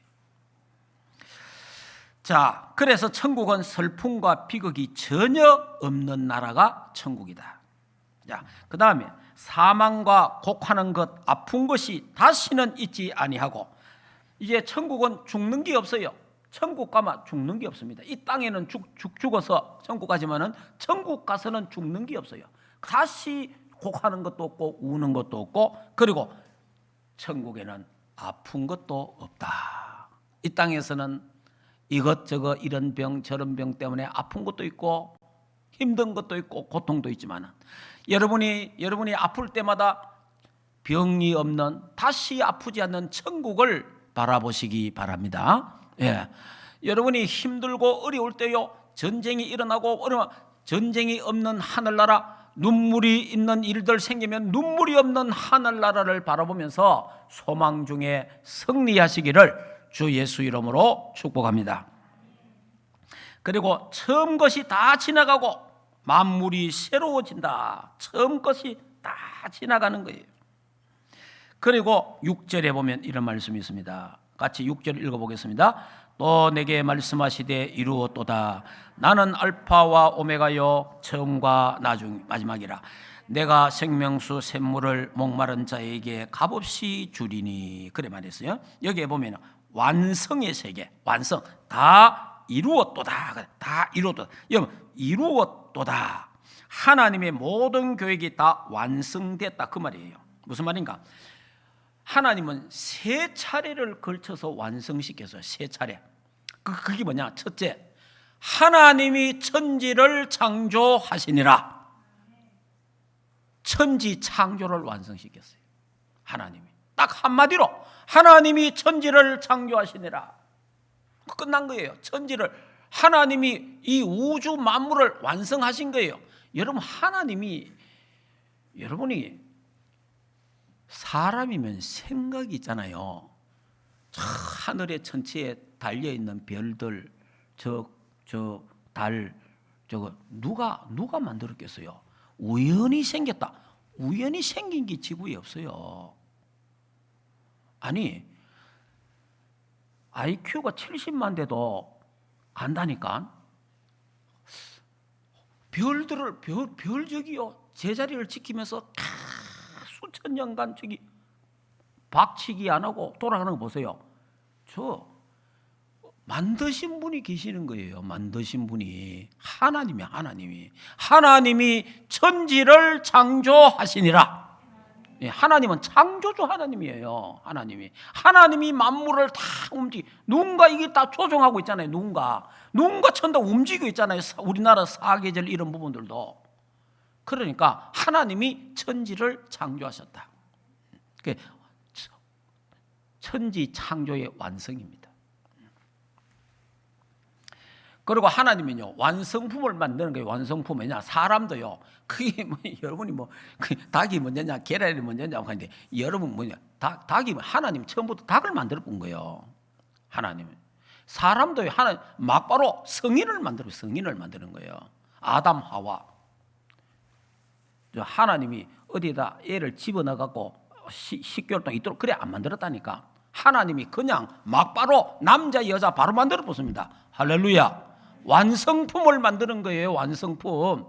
자, 그래서 천국은 슬픔과 비극이 전혀 없는 나라가 천국이다. 자, 그 다음에 사망과 곡하는 것, 아픈 것이 다시는 있지 아니하고, 이제 천국은 죽는 게 없어요. 천국 가면 죽는 게 없습니다. 이 땅에는 죽어서 천국 가지만은 천국 가서는 죽는 게 없어요. 다시 곡하는 것도 없고 우는 것도 없고, 그리고 천국에는 아픈 것도 없다. 이 땅에서는 이것저것 이런 병 저런 병 때문에 아픈 것도 있고 힘든 것도 있고 고통도 있지만, 여러분이 아플 때마다 병이 없는, 다시 아프지 않는 천국을 바라보시기 바랍니다. 예. 여러분이 힘들고 어려울 때요, 전쟁이 일어나고 전쟁이 없는 하늘나라, 눈물이 있는 일들 생기면 눈물이 없는 하늘나라를 바라보면서 소망 중에 승리하시기를 주 예수 이름으로 축복합니다. 그리고 처음 것이 다 지나가고 만물이 새로워진다. 처음 것이 다 지나가는 거예요. 그리고 6절에 보면 이런 말씀이 있습니다. 같이 6절 읽어보겠습니다. 또 내게 말씀하시되 이루었도다. 나는 알파와 오메가요 처음과 나중 마지막이라. 내가 생명수 샘물을 목마른 자에게 값없이 주리니. 그래 말했어요. 여기에 보면 완성의 세계, 완성, 다 이루었도다. 다 이루었도다. 여러분, 이루었도다. 하나님의 모든 계획이 다 완성됐다, 그 말이에요. 무슨 말인가? 하나님은 세 차례를 걸쳐서 완성시켜서, 세 차례. 그게 뭐냐? 첫째, 하나님이 천지를 창조하시니라. 천지 창조를 완성시켰어요. 하나님이 딱 한마디로 하나님이 천지를 창조하시니라. 끝난 거예요. 천지를, 하나님이 이 우주 만물을 완성하신 거예요. 여러분, 여러분이 사람이면 생각이 있잖아요. 하늘의 천체에 달려있는 별들, 달, 저거 누가 만들었겠어요? 우연히 생겼다. 우연히 생긴 게 지구에 없어요. 아니, IQ가 70만 돼도 안다니까. 별 저기요, 제자리를 지키면서 수천 년간 저기 박치기 안 하고 돌아가는 거 보세요. 저 만드신 분이 계시는 거예요. 만드신 분이 하나님이 천지를 창조하시니라. 하나님은 창조주 하나님이에요. 하나님이 만물을 다 누군가 이게 다 조종하고 있잖아요. 누군가 천다 움직이고 있잖아요. 우리나라 사계절 이런 부분들도. 그러니까 하나님이 천지를 창조하셨다. 천지 창조의 완성입니다. 그리고 하나님은요, 완성품을 만드는 거예요. 완성품이냐? 사람도요. 그게 여러분이 닭이 먼저냐, 계란이 먼저냐 하는데, 여러분 뭐냐? 닭이 하나님 처음부터 닭을 만들어 본 거예요. 하나님은. 사람도요, 하나님 막바로 성인을 만드는 거예요. 아담 하와. 하나님이 어디에다 애를 집어넣어갖고 10개월 동안 있도록 그래 안 만들었다니까. 하나님이 그냥 막바로 남자 여자 바로 만들어 보습니다. 할렐루야. 완성품을 만드는 거예요. 완성품.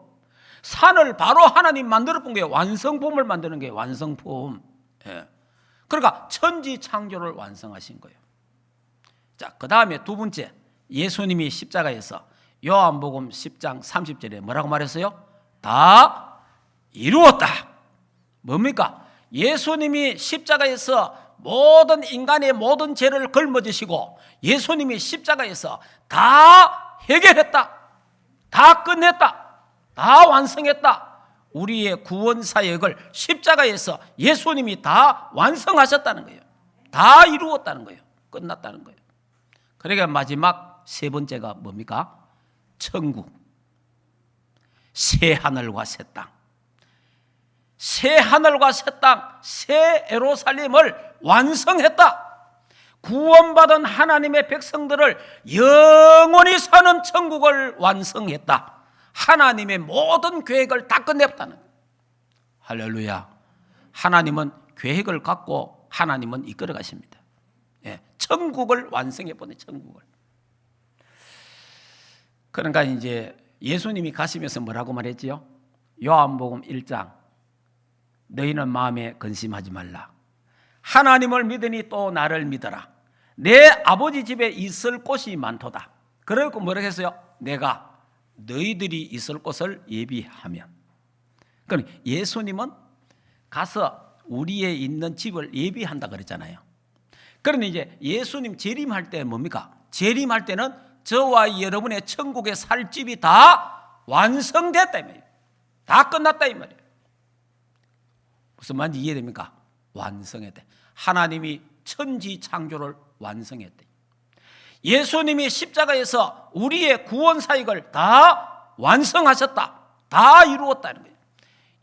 산을 바로 하나님 만들어 본 거예요. 완성품을 만드는 거예요. 완성품. 예. 그러니까 천지 창조를 완성하신 거예요. 자, 그 다음에 두 번째, 예수님이 십자가에서 요한복음 10장 30절에 뭐라고 말했어요? 다 이루었다. 뭡니까? 예수님이 십자가에서 모든 인간의 모든 죄를 걸머지시고, 예수님이 십자가에서 다 해결했다. 다 끝냈다. 다 완성했다. 우리의 구원 사역을 십자가에서 예수님이 다 완성하셨다는 거예요. 다 이루었다는 거예요. 끝났다는 거예요. 그러니까 마지막 세 번째가 뭡니까? 천국. 새 하늘과 새 땅. 새 하늘과 새 땅, 새 예루살렘을 완성했다. 구원받은 하나님의 백성들을 영원히 사는 천국을 완성했다. 하나님의 모든 계획을 다 끝냈다는 거예요. 할렐루야. 하나님은 계획을 갖고 하나님은 이끌어 가십니다. 예, 천국을 완성해 보내, 천국을. 그러니까 이제 예수님이 가시면서 뭐라고 말했지요? 요한복음 1장, 너희는 마음에 근심하지 말라. 하나님을 믿으니 또 나를 믿어라. 내 아버지 집에 있을 곳이 많도다. 그러고 뭐라고 했어요? 내가 너희들이 있을 곳을 예비하면. 그러니까 예수님은 가서 우리의 있는 집을 예비한다 그랬잖아요. 그러니 이제 예수님 재림할 때 뭡니까? 재림할 때는 저와 여러분의 천국에 살 집이 다 완성됐다 이 말이에요. 다 끝났다 이 말이에요. 무슨 말인지 이해됩니까? 완성했다. 하나님이 천지 창조를 완성했다. 예수님이 십자가에서 우리의 구원 사역을 다 완성하셨다. 다 이루었다는 거예요.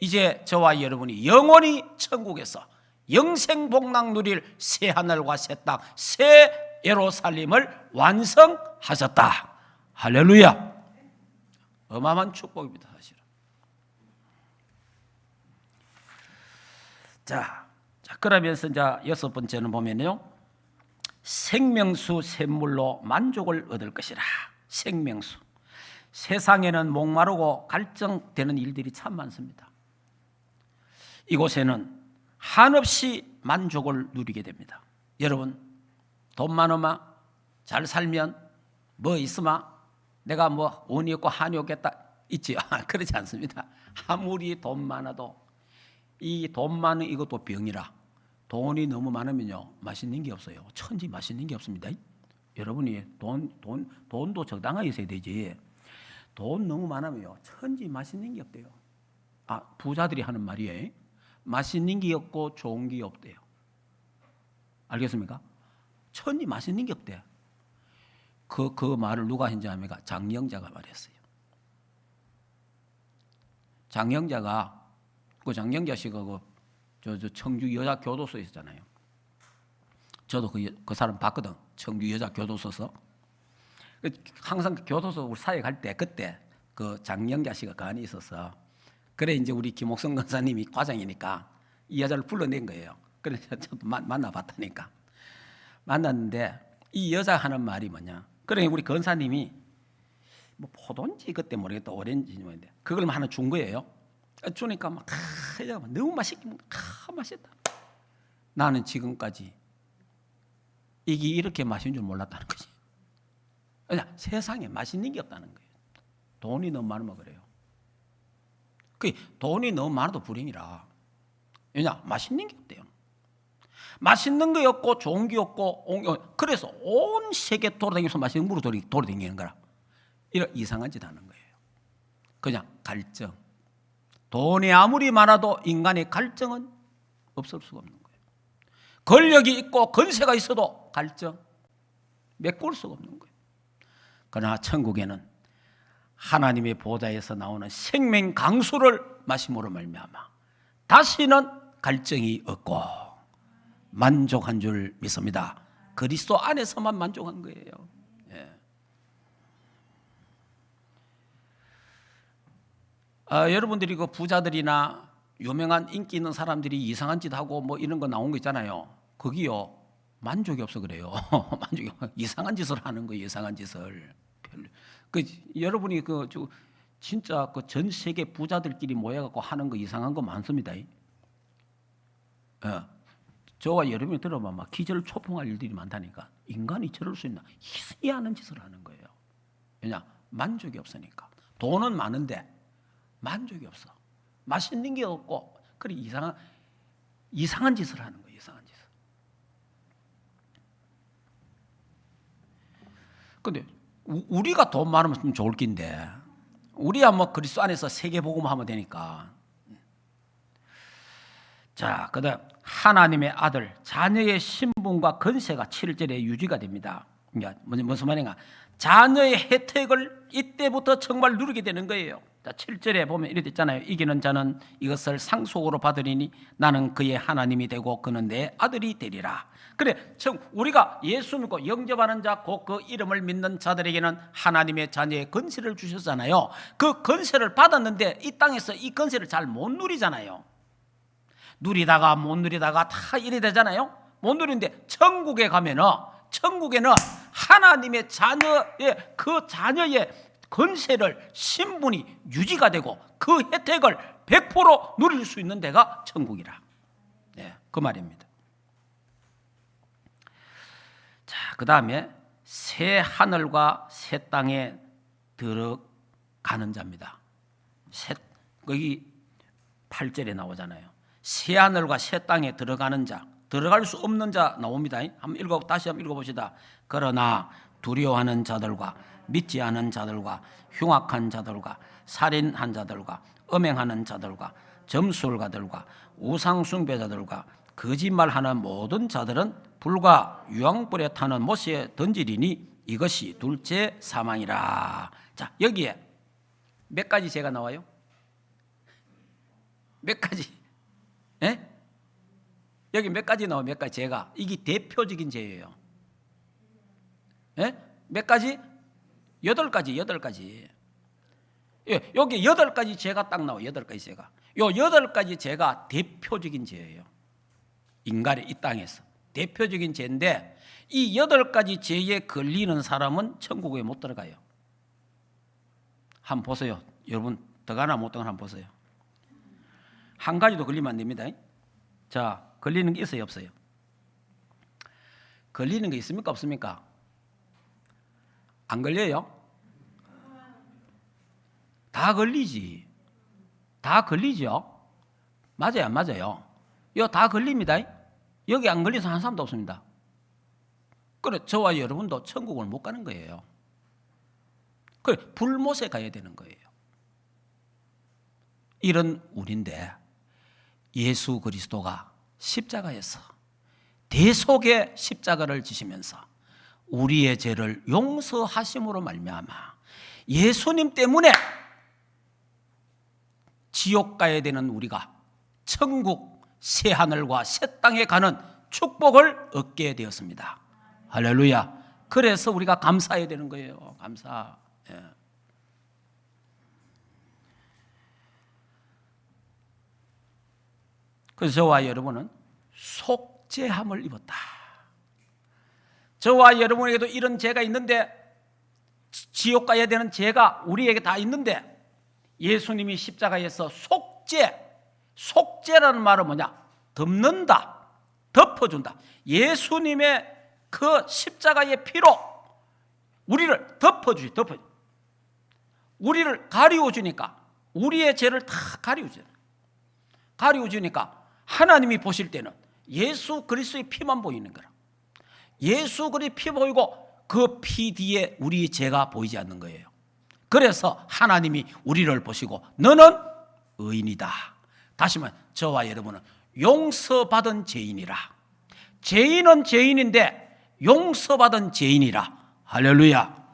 이제 저와 여러분이 영원히 천국에서 영생복락 누릴 새 하늘과 새 땅, 새 예루살렘을 완성하셨다. 할렐루야. 어마어마한 축복입니다, 사실은. 자, 그러면서 이제 여섯 번째는 보면요, 생명수 샘물로 만족을 얻을 것이라. 생명수. 세상에는 목마르고 갈증되는 일들이 참 많습니다. 이곳에는 한없이 만족을 누리게 됩니다. 여러분, 돈 많으마, 잘 살면, 뭐 있으마, 내가 뭐 운이 없고 한이 없겠다 있지요? 그렇지 않습니다. 아무리 돈 많아도 이 돈 많은 이것도 병이라. 돈이 너무 많으면요, 맛있는 게 없어요. 천지 맛있는 게 없습니다. 여러분이 돈도 적당하게 있어야 되지. 돈 너무 많으면요, 천지 맛있는 게 없대요. 부자들이 하는 말이에요. 맛있는 게 없고 좋은 게 없대요. 알겠습니까? 천지 맛있는 게 없대. 그 말을 누가 했는지 압니까? 장영자가 말했어요. 장영자가, 장영자 씨가 저 청주 여자 교도소에 있었잖아요. 저도 그 사람 봤거든. 청주 여자 교도소서. 항상 교도소 우리 사회 갈 때 그때 그 장영자 씨가 그 안에 있었어. 그래 이제 우리 김옥성 권사님이 과장이니까 이 여자를 불러낸 거예요. 그래서 저도 만나봤다니까. 만났는데 이 여자 하는 말이 뭐냐? 그래 우리 권사님이 뭐 포도인지 그때 모르겠다, 오렌지인지 모르겠는데 그걸 하나 준 거예요. 주니까 막 너무 맛있게 맛있다. 나는 지금까지 이게 이렇게 맛있는 줄 몰랐다는 거지. 그냥 세상에 맛있는 게 없다는 거예요. 돈이 너무 많으면 그래요. 그 돈이 너무 많아도 불행이라. 왜냐? 맛있는 게 없대요. 맛있는 게 없고 좋은 게 없고, 그래서 온 세계 돌아다니면서 맛있는 물로 돌아다니는 거라. 이런 이상한 짓 하는 거예요. 그냥 갈증. 돈이 아무리 많아도 인간의 갈증은 없을 수가 없는 거예요. 권력이 있고 권세가 있어도 갈증 메꿀 수가 없는 거예요. 그러나 천국에는 하나님의 보좌에서 나오는 생명 강수를 마심으로 말미암아 다시는 갈증이 없고 만족한 줄 믿습니다. 그리스도 안에서만 만족한 거예요. 예. 여러분들이 그 부자들이나 유명한 인기 있는 사람들이 이상한 짓 하고 뭐 이런 거 나온 거 있잖아요. 거기요 만족이 없어 그래요. 만족이 이상한 짓을 하는 거예요. 이상한 짓을. 여러분이 진짜 그 전 세계 부자들끼리 모여갖고 하는 거 이상한 거 많습니다. 저와 여러분이 들어봐 막 기절 초풍할 일들이 많다니까. 인간이 저럴 수 있나? 희한한 짓을 하는 거예요. 왜냐? 만족이 없으니까. 돈은 많은데 만족이 없어. 맛있는 게 없고 그래 이상한 짓을 하는 거예요. 이상한 짓을. 근데 우리가 돈 많으면 좀 좋을 낀데 우리야 뭐 그리스도 안에서 세계복음 하면 되니까. 자, 그다음 하나님의 아들 자녀의 신분과 권세가 7절에 유지가 됩니다. 그러니까 무슨 말인가? 자녀의 혜택을 이때부터 정말 누리게 되는 거예요. 자, 7절에 보면 이렇게 있잖아요. 이기는 자는 이것을 상속으로 받으리니 나는 그의 하나님이 되고 그는 내 아들이 되리라. 그래, 우리가 예수 믿고 영접하는 자, 곧 그 이름을 믿는 자들에게는 하나님의 자녀의 권세를 주셨잖아요. 그 권세를 받았는데 이 땅에서 이 권세를 잘 못 누리잖아요. 누리다가 못 누리다가 다 이래 되잖아요. 못 누리는데 천국에 가면은, 천국에는 하나님의 자녀의 그 자녀의 권세를, 신분이 유지가 되고 그 혜택을 100% 누릴 수 있는 데가 천국이라. 네, 그 말입니다. 자, 그 다음에 새 하늘과 새 땅에 들어가는 자입니다. 거기 8절에 나오잖아요. 새 하늘과 새 땅에 들어가는 자, 들어갈 수 없는 자 나옵니다. 다시 한번 읽어봅시다. 그러나 두려워하는 자들과 믿지 않은 자들과 흉악한 자들과 살인한 자들과 음행하는 자들과 점술가들과 우상숭배자들과 거짓말하는 모든 자들은 불과 유황불에 타는 못에 던지리니 이것이 둘째 사망이라. 자, 여기에 몇 가지 죄가 나와요? 몇 가지? 예? 여기 몇 가지 나와요? 몇 가지 죄가. 이게 대표적인 죄예요. 예? 몇 가지? 8가지. 예, 여기 8가지 죄가 딱 나와요. 8가지 죄가. 요 8가지 죄가 대표적인 죄예요. 인간의 이 땅에서 대표적인 죄인데, 이 8가지 죄에 걸리는 사람은 천국에 못 들어가요. 한번 보세요. 여러분 들어가나 못 들어가나 한번 보세요. 한 가지도 걸리면 안 됩니다. 자, 걸리는 게 있어요, 없어요? 걸리는 게 있습니까, 없습니까? 안 걸려요? 다 걸리지. 다 걸리죠. 맞아요, 안 맞아요? 이거 다 걸립니다. 여기 안 걸려서 한 사람도 없습니다. 그래, 저와 여러분도 천국을 못 가는 거예요. 그래, 불못에 가야 되는 거예요. 이런 우리인데 예수 그리스도가 십자가에서 대속의 십자가를 지시면서 우리의 죄를 용서하심으로 말미암아 예수님 때문에 지옥 가야 되는 우리가 천국 새 하늘과 새 땅에 가는 축복을 얻게 되었습니다. 할렐루야. 그래서 우리가 감사해야 되는 거예요. 감사. 예. 그래서 저와 여러분은 속죄함을 입었다. 저와 여러분에게도 이런 죄가 있는데, 지옥 가야 되는 죄가 우리에게 다 있는데, 예수님이 십자가에서 속죄라는 말은 뭐냐? 덮는다, 덮어준다. 예수님의 그 십자가의 피로 우리를 덮어주지. 우리를 가리워주니까, 우리의 죄를 다 가리워주니까 하나님이 보실 때는 예수 그리스도의 피만 보이는 거라. 예수 그리스도의 피 보이고 그 피 뒤에 우리의 죄가 보이지 않는 거예요. 그래서 하나님이 우리를 보시고 너는 의인이다. 다시 말해, 저와 여러분은 용서받은 죄인이라. 죄인은 죄인인데 용서받은 죄인이라. 할렐루야.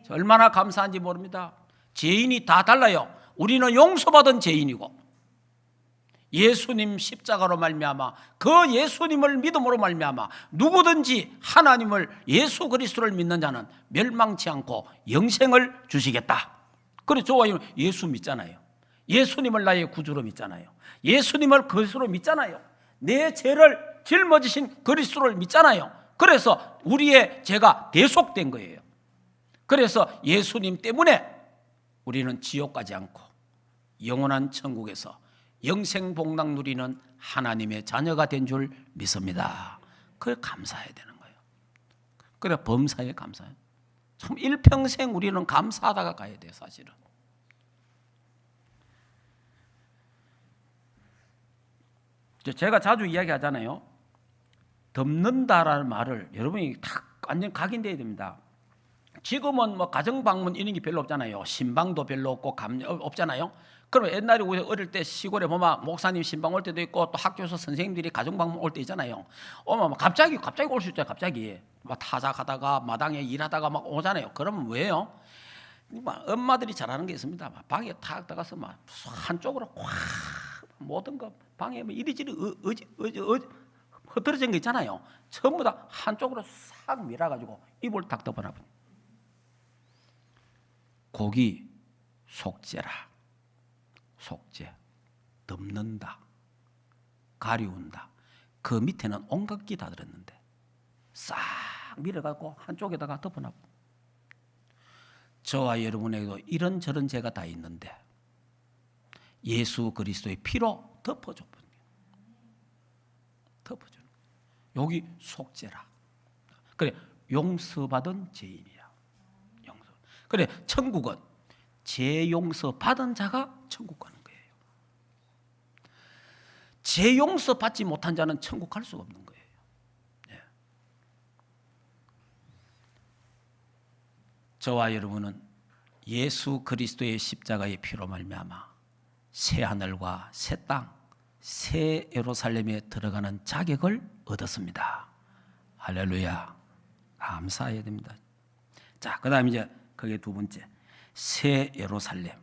얼마나 감사한지 모릅니다. 죄인이 다 달라요. 우리는 용서받은 죄인이고, 예수님 십자가로 말미암아, 그 예수님을 믿음으로 말미암아 누구든지 하나님을, 예수 그리스도를 믿는 자는 멸망치 않고 영생을 주시겠다. 그래서 저와 예수 믿잖아요. 예수님을 나의 구주로 믿잖아요. 예수님을 그리스도로 믿잖아요. 내 죄를 짊어지신 그리스도를 믿잖아요. 그래서 우리의 죄가 대속된 거예요. 그래서 예수님 때문에 우리는 지옥 가지 않고 영원한 천국에서 영생복락 누리는 하나님의 자녀가 된 줄 믿습니다. 그래, 감사해야 되는 거예요. 그래, 범사에 감사해요. 참 일평생 우리는 감사하다가 가야 돼요, 사실은. 제가 자주 이야기하잖아요. 덮는다라는 말을 여러분이 다 완전 각인돼야 됩니다. 지금은 뭐 가정방문 이런 게 별로 없잖아요. 신방도 별로 없고 없잖아요. 그럼 옛날에 우리 어릴 때 시골에 보면 목사님 신방 올 때도 있고 또 학교에서 선생님들이 가정방문 올 때 있잖아요. 갑자기 올 수 있잖아요. 갑자기 막 타자 가다가 마당에 일하다가 막 오잖아요. 그러면 왜요? 엄마들이 잘하는 게 있습니다. 방에 탁 들어가서 한쪽으로 확 모든 거 방에 이리저리 흐트러진 거 있잖아요. 전부 다 한쪽으로 싹 밀어가지고 입을 탁 덮어놔버려. 고기 속죄라. 속죄, 덮는다, 가리운다. 그 밑에는 온갖 기 다 들었는데 싹 밀어갖고 한쪽에다가 덮어놔. 저와 여러분에게도 이런저런 죄가 다 있는데 예수 그리스도의 피로 덮어줘버려요. 덮어주는 거예요. 여기 속죄라. 그래, 용서받은 죄인이야. 용서. 그래, 천국은 죄 용서 받은 자가 천국 가는 거예요. 죄 용서 받지 못한 자는 천국 갈 수가 없는 거예요. 예. 저와 여러분은 예수 그리스도의 십자가의 피로 말미암아 새 하늘과 새 땅, 새 예루살렘에 들어가는 자격을 얻었습니다. 할렐루야. 감사해야 됩니다. 자, 그다음 이제 그게 두 번째. 새 예루살렘.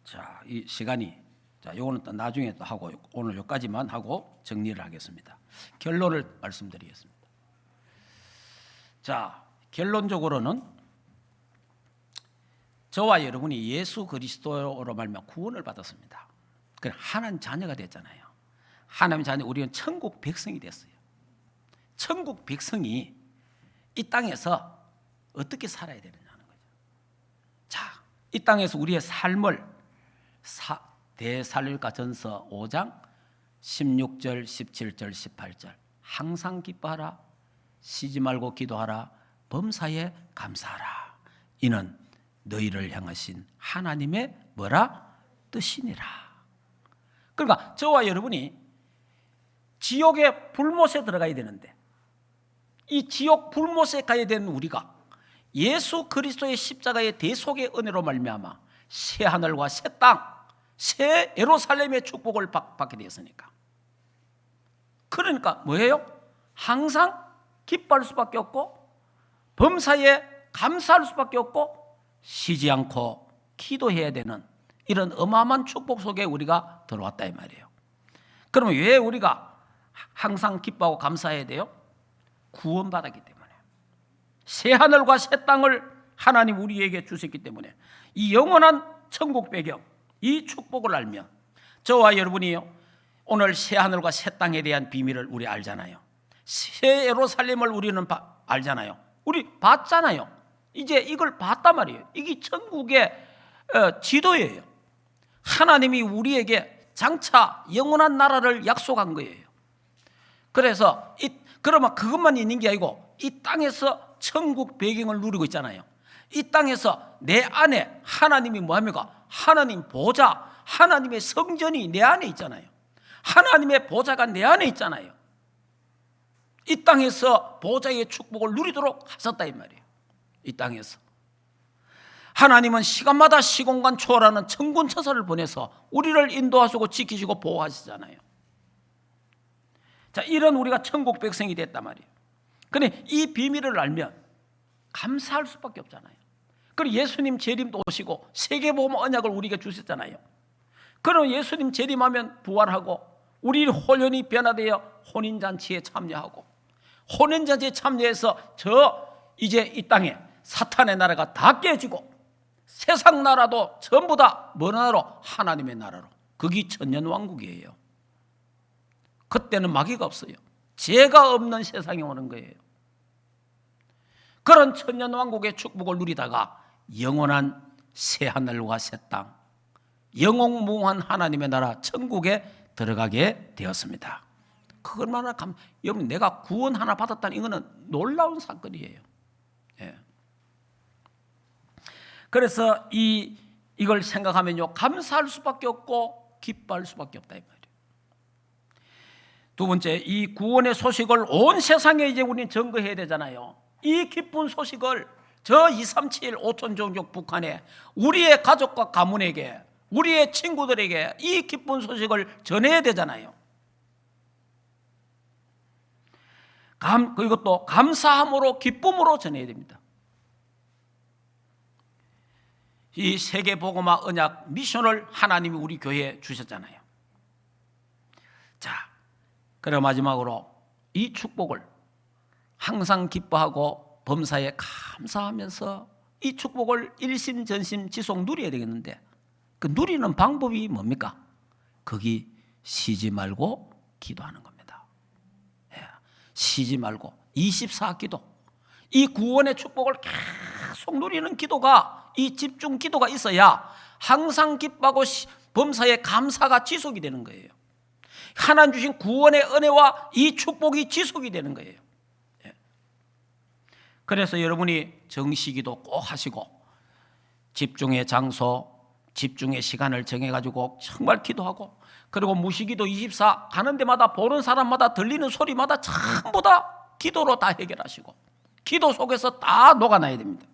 자, 이 시간이 요거는 또 나중에 또 하고 오늘 여기까지만 하고 정리를 하겠습니다. 결론을 말씀드리겠습니다. 자, 결론적으로는 저와 여러분이 예수 그리스도로 말미암아 구원을 받았습니다. 그래, 하나님 자녀가 됐잖아요. 하나님 자녀, 우리는 천국 백성이 됐어요. 천국 백성이 이 땅에서 어떻게 살아야 되느냐는 거죠. 자, 이 땅에서 우리의 삶을 대살릴가 전서 5장 16절, 17절, 18절 항상 기뻐하라, 쉬지 말고 기도하라, 범사에 감사하라. 이는 너희를 향하신 하나님의 뭐라? 뜻이니라. 그러니까 저와 여러분이 지옥의 불못에 들어가야 되는데 이 지옥 불못에 가야 되는 우리가 예수 그리스도의 십자가의 대속의 은혜로 말미암아 새 하늘과 새 땅, 새 예루살렘의 축복을 받게 되었으니까. 그러니까 뭐예요? 항상 기뻐할 수밖에 없고 범사에 감사할 수밖에 없고 쉬지 않고 기도해야 되는 이런 어마어마한 축복 속에 우리가 들어왔다 이 말이에요. 그러면 왜 우리가 항상 기뻐하고 감사해야 돼요? 구원받았기 때문에. 새 하늘과 새 땅을 하나님 우리에게 주셨기 때문에 이 영원한 천국 배경, 이 축복을 알면 저와 여러분이요, 오늘 새 하늘과 새 땅에 대한 비밀을 우리 알잖아요. 새 예루살렘을 우리는 알잖아요. 우리 봤잖아요. 이제 이걸 봤단 말이에요. 이게 천국의 지도예요. 하나님이 우리에게 장차 영원한 나라를 약속한 거예요. 그래서 그러면 그것만 있는 게 아니고 이 땅에서 천국 배경을 누리고 있잖아요. 이 땅에서 내 안에 하나님이 뭐합니까? 하나님 보좌, 하나님의 성전이 내 안에 있잖아요. 하나님의 보좌가 내 안에 있잖아요. 이 땅에서 보좌의 축복을 누리도록 하셨다 이 말이에요. 이 땅에서 하나님은 시간마다 시공간 초월하는 천군천사를 보내서 우리를 인도하시고 지키시고 보호하시잖아요. 자, 이런 우리가 천국 백성이 됐단 말이에요. 그런데 이 비밀을 알면 감사할 수밖에 없잖아요. 그리고 예수님 재림도 오시고 세계보험 언약을 우리에게 주셨잖아요. 그럼 예수님 재림하면 부활하고 우리 홀연히 변화되어 혼인잔치에 참여하고 혼인잔치에 참여해서 이제 이 땅에 사탄의 나라가 다 깨지고 세상 나라도 전부 다 뭐 나라로? 하나님의 나라로. 그게 천년왕국이에요. 그때는 마귀가 없어요. 죄가 없는 세상에 오는 거예요. 그런 천년왕국의 축복을 누리다가 영원한 새 하늘과 새 땅, 영원무한 하나님의 나라 천국에 들어가게 되었습니다. 그것만아 여러분, 내가 구원 하나 받았다는 이거는 놀라운 사건이에요. 예. 그래서 이걸 생각하면요, 감사할 수밖에 없고 기뻐할 수밖에 없다 이 말이에요. 두 번째, 이 구원의 소식을 온 세상에 이제 우리는 전거해야 되잖아요. 이 기쁜 소식을 저 237 5천 종족 북한에 우리의 가족과 가문에게, 우리의 친구들에게 이 기쁜 소식을 전해야 되잖아요. 그리고 또 감사함으로 기쁨으로 전해야 됩니다. 이 세계복음화 언약 미션을 하나님이 우리 교회에 주셨잖아요. 자, 그리고 마지막으로 이 축복을 항상 기뻐하고 범사에 감사하면서 이 축복을 일심전심 지속 누려야 되겠는데, 그 누리는 방법이 뭡니까? 거기 쉬지 말고 기도하는 겁니다. 쉬지 말고 24기도, 이 구원의 축복을 계속 누리는 기도가, 이 집중 기도가 있어야 항상 기뻐하고 범사에 감사가 지속이 되는 거예요. 하나님 주신 구원의 은혜와 이 축복이 지속이 되는 거예요. 그래서 여러분이 정시기도 꼭 하시고, 집중의 장소, 집중의 시간을 정해가지고 정말 기도하고, 그리고 무시기도 24 가는 데마다 보는 사람마다 들리는 소리마다 전부 다 기도로 다 해결하시고, 기도 속에서 다 녹아나야 됩니다.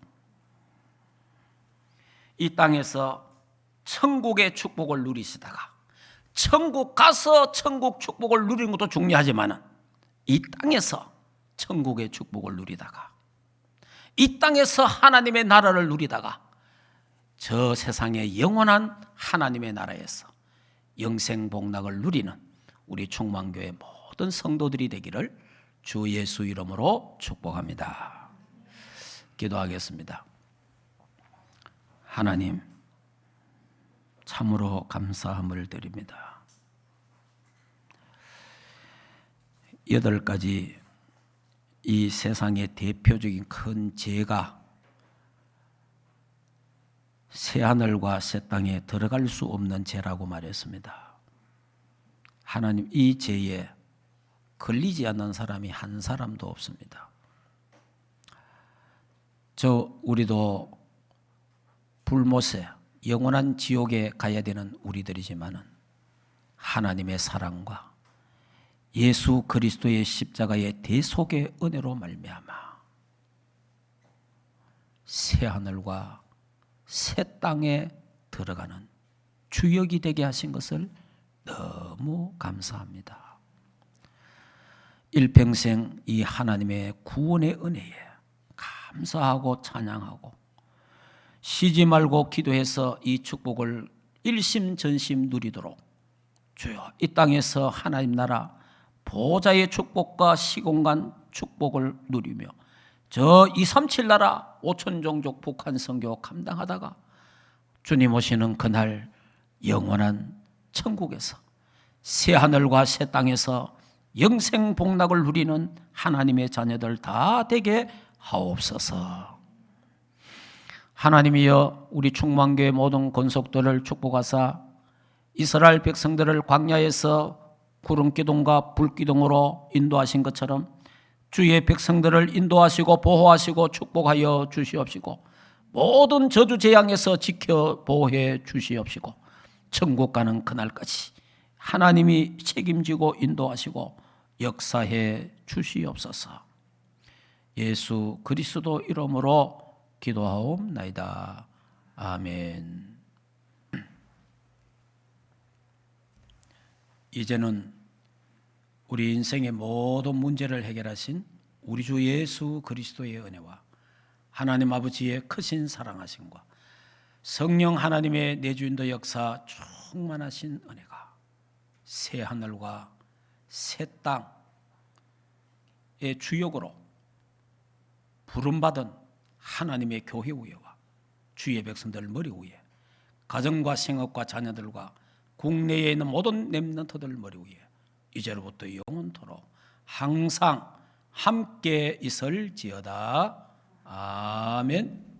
이 땅에서 천국의 축복을 누리시다가 천국 가서 천국 축복을 누리는 것도 중요하지만, 이 땅에서 천국의 축복을 누리다가 이 땅에서 하나님의 나라를 누리다가 저 세상의 영원한 하나님의 나라에서 영생복락을 누리는 우리 충만교회 모든 성도들이 되기를 주 예수 이름으로 축복합니다. 기도하겠습니다. 하나님, 참으로 감사함을 드립니다. 8가지 이 세상의 대표적인 큰 죄가 새하늘과 새 땅에 들어갈 수 없는 죄라고 말했습니다. 하나님, 이 죄에 걸리지 않는 사람이 한 사람도 없습니다. 우리도 불못에 영원한 지옥에 가야 되는 우리들이지만, 하나님의 사랑과 예수 그리스도의 십자가의 대속의 은혜로 말미암아 새 하늘과 새 땅에 들어가는 주역이 되게 하신 것을 너무 감사합니다. 일평생 이 하나님의 구원의 은혜에 감사하고 찬양하고 쉬지 말고 기도해서 이 축복을 일심전심 누리도록 주여, 이 땅에서 하나님 나라 보좌의 축복과 시공간 축복을 누리며 저 237 나라 5천종족 북한 선교 감당하다가 주님 오시는 그날 영원한 천국에서 새 하늘과 새 땅에서 영생 복락을 누리는 하나님의 자녀들 다 되게 하옵소서. 하나님이여, 우리 충만교회 모든 권속들을 축복하사 이스라엘 백성들을 광야에서 구름기둥과 불기둥으로 인도하신 것처럼 주의 백성들을 인도하시고 보호하시고 축복하여 주시옵시고, 모든 저주 재앙에서 지켜 보호해 주시옵시고, 천국 가는 그날까지 하나님이 책임지고 인도하시고 역사해 주시옵소서. 예수 그리스도 이름으로 기도하옵나이다. 아멘. 이제는 우리 인생의 모든 문제를 해결하신 우리 주 예수 그리스도의 은혜와 하나님 아버지의 크신 사랑하심과 성령 하나님의 내주인도 역사 충만하신 은혜가 새 하늘과 새 땅의 주역으로 부름받은 하나님의 교회 위에와 주의 백성들 머리 위에, 가정과 생업과 자녀들과 국내에 있는 모든 렘넌트들 머리 위에 이제로부터 영원토록 항상 함께 있을지어다. 아멘.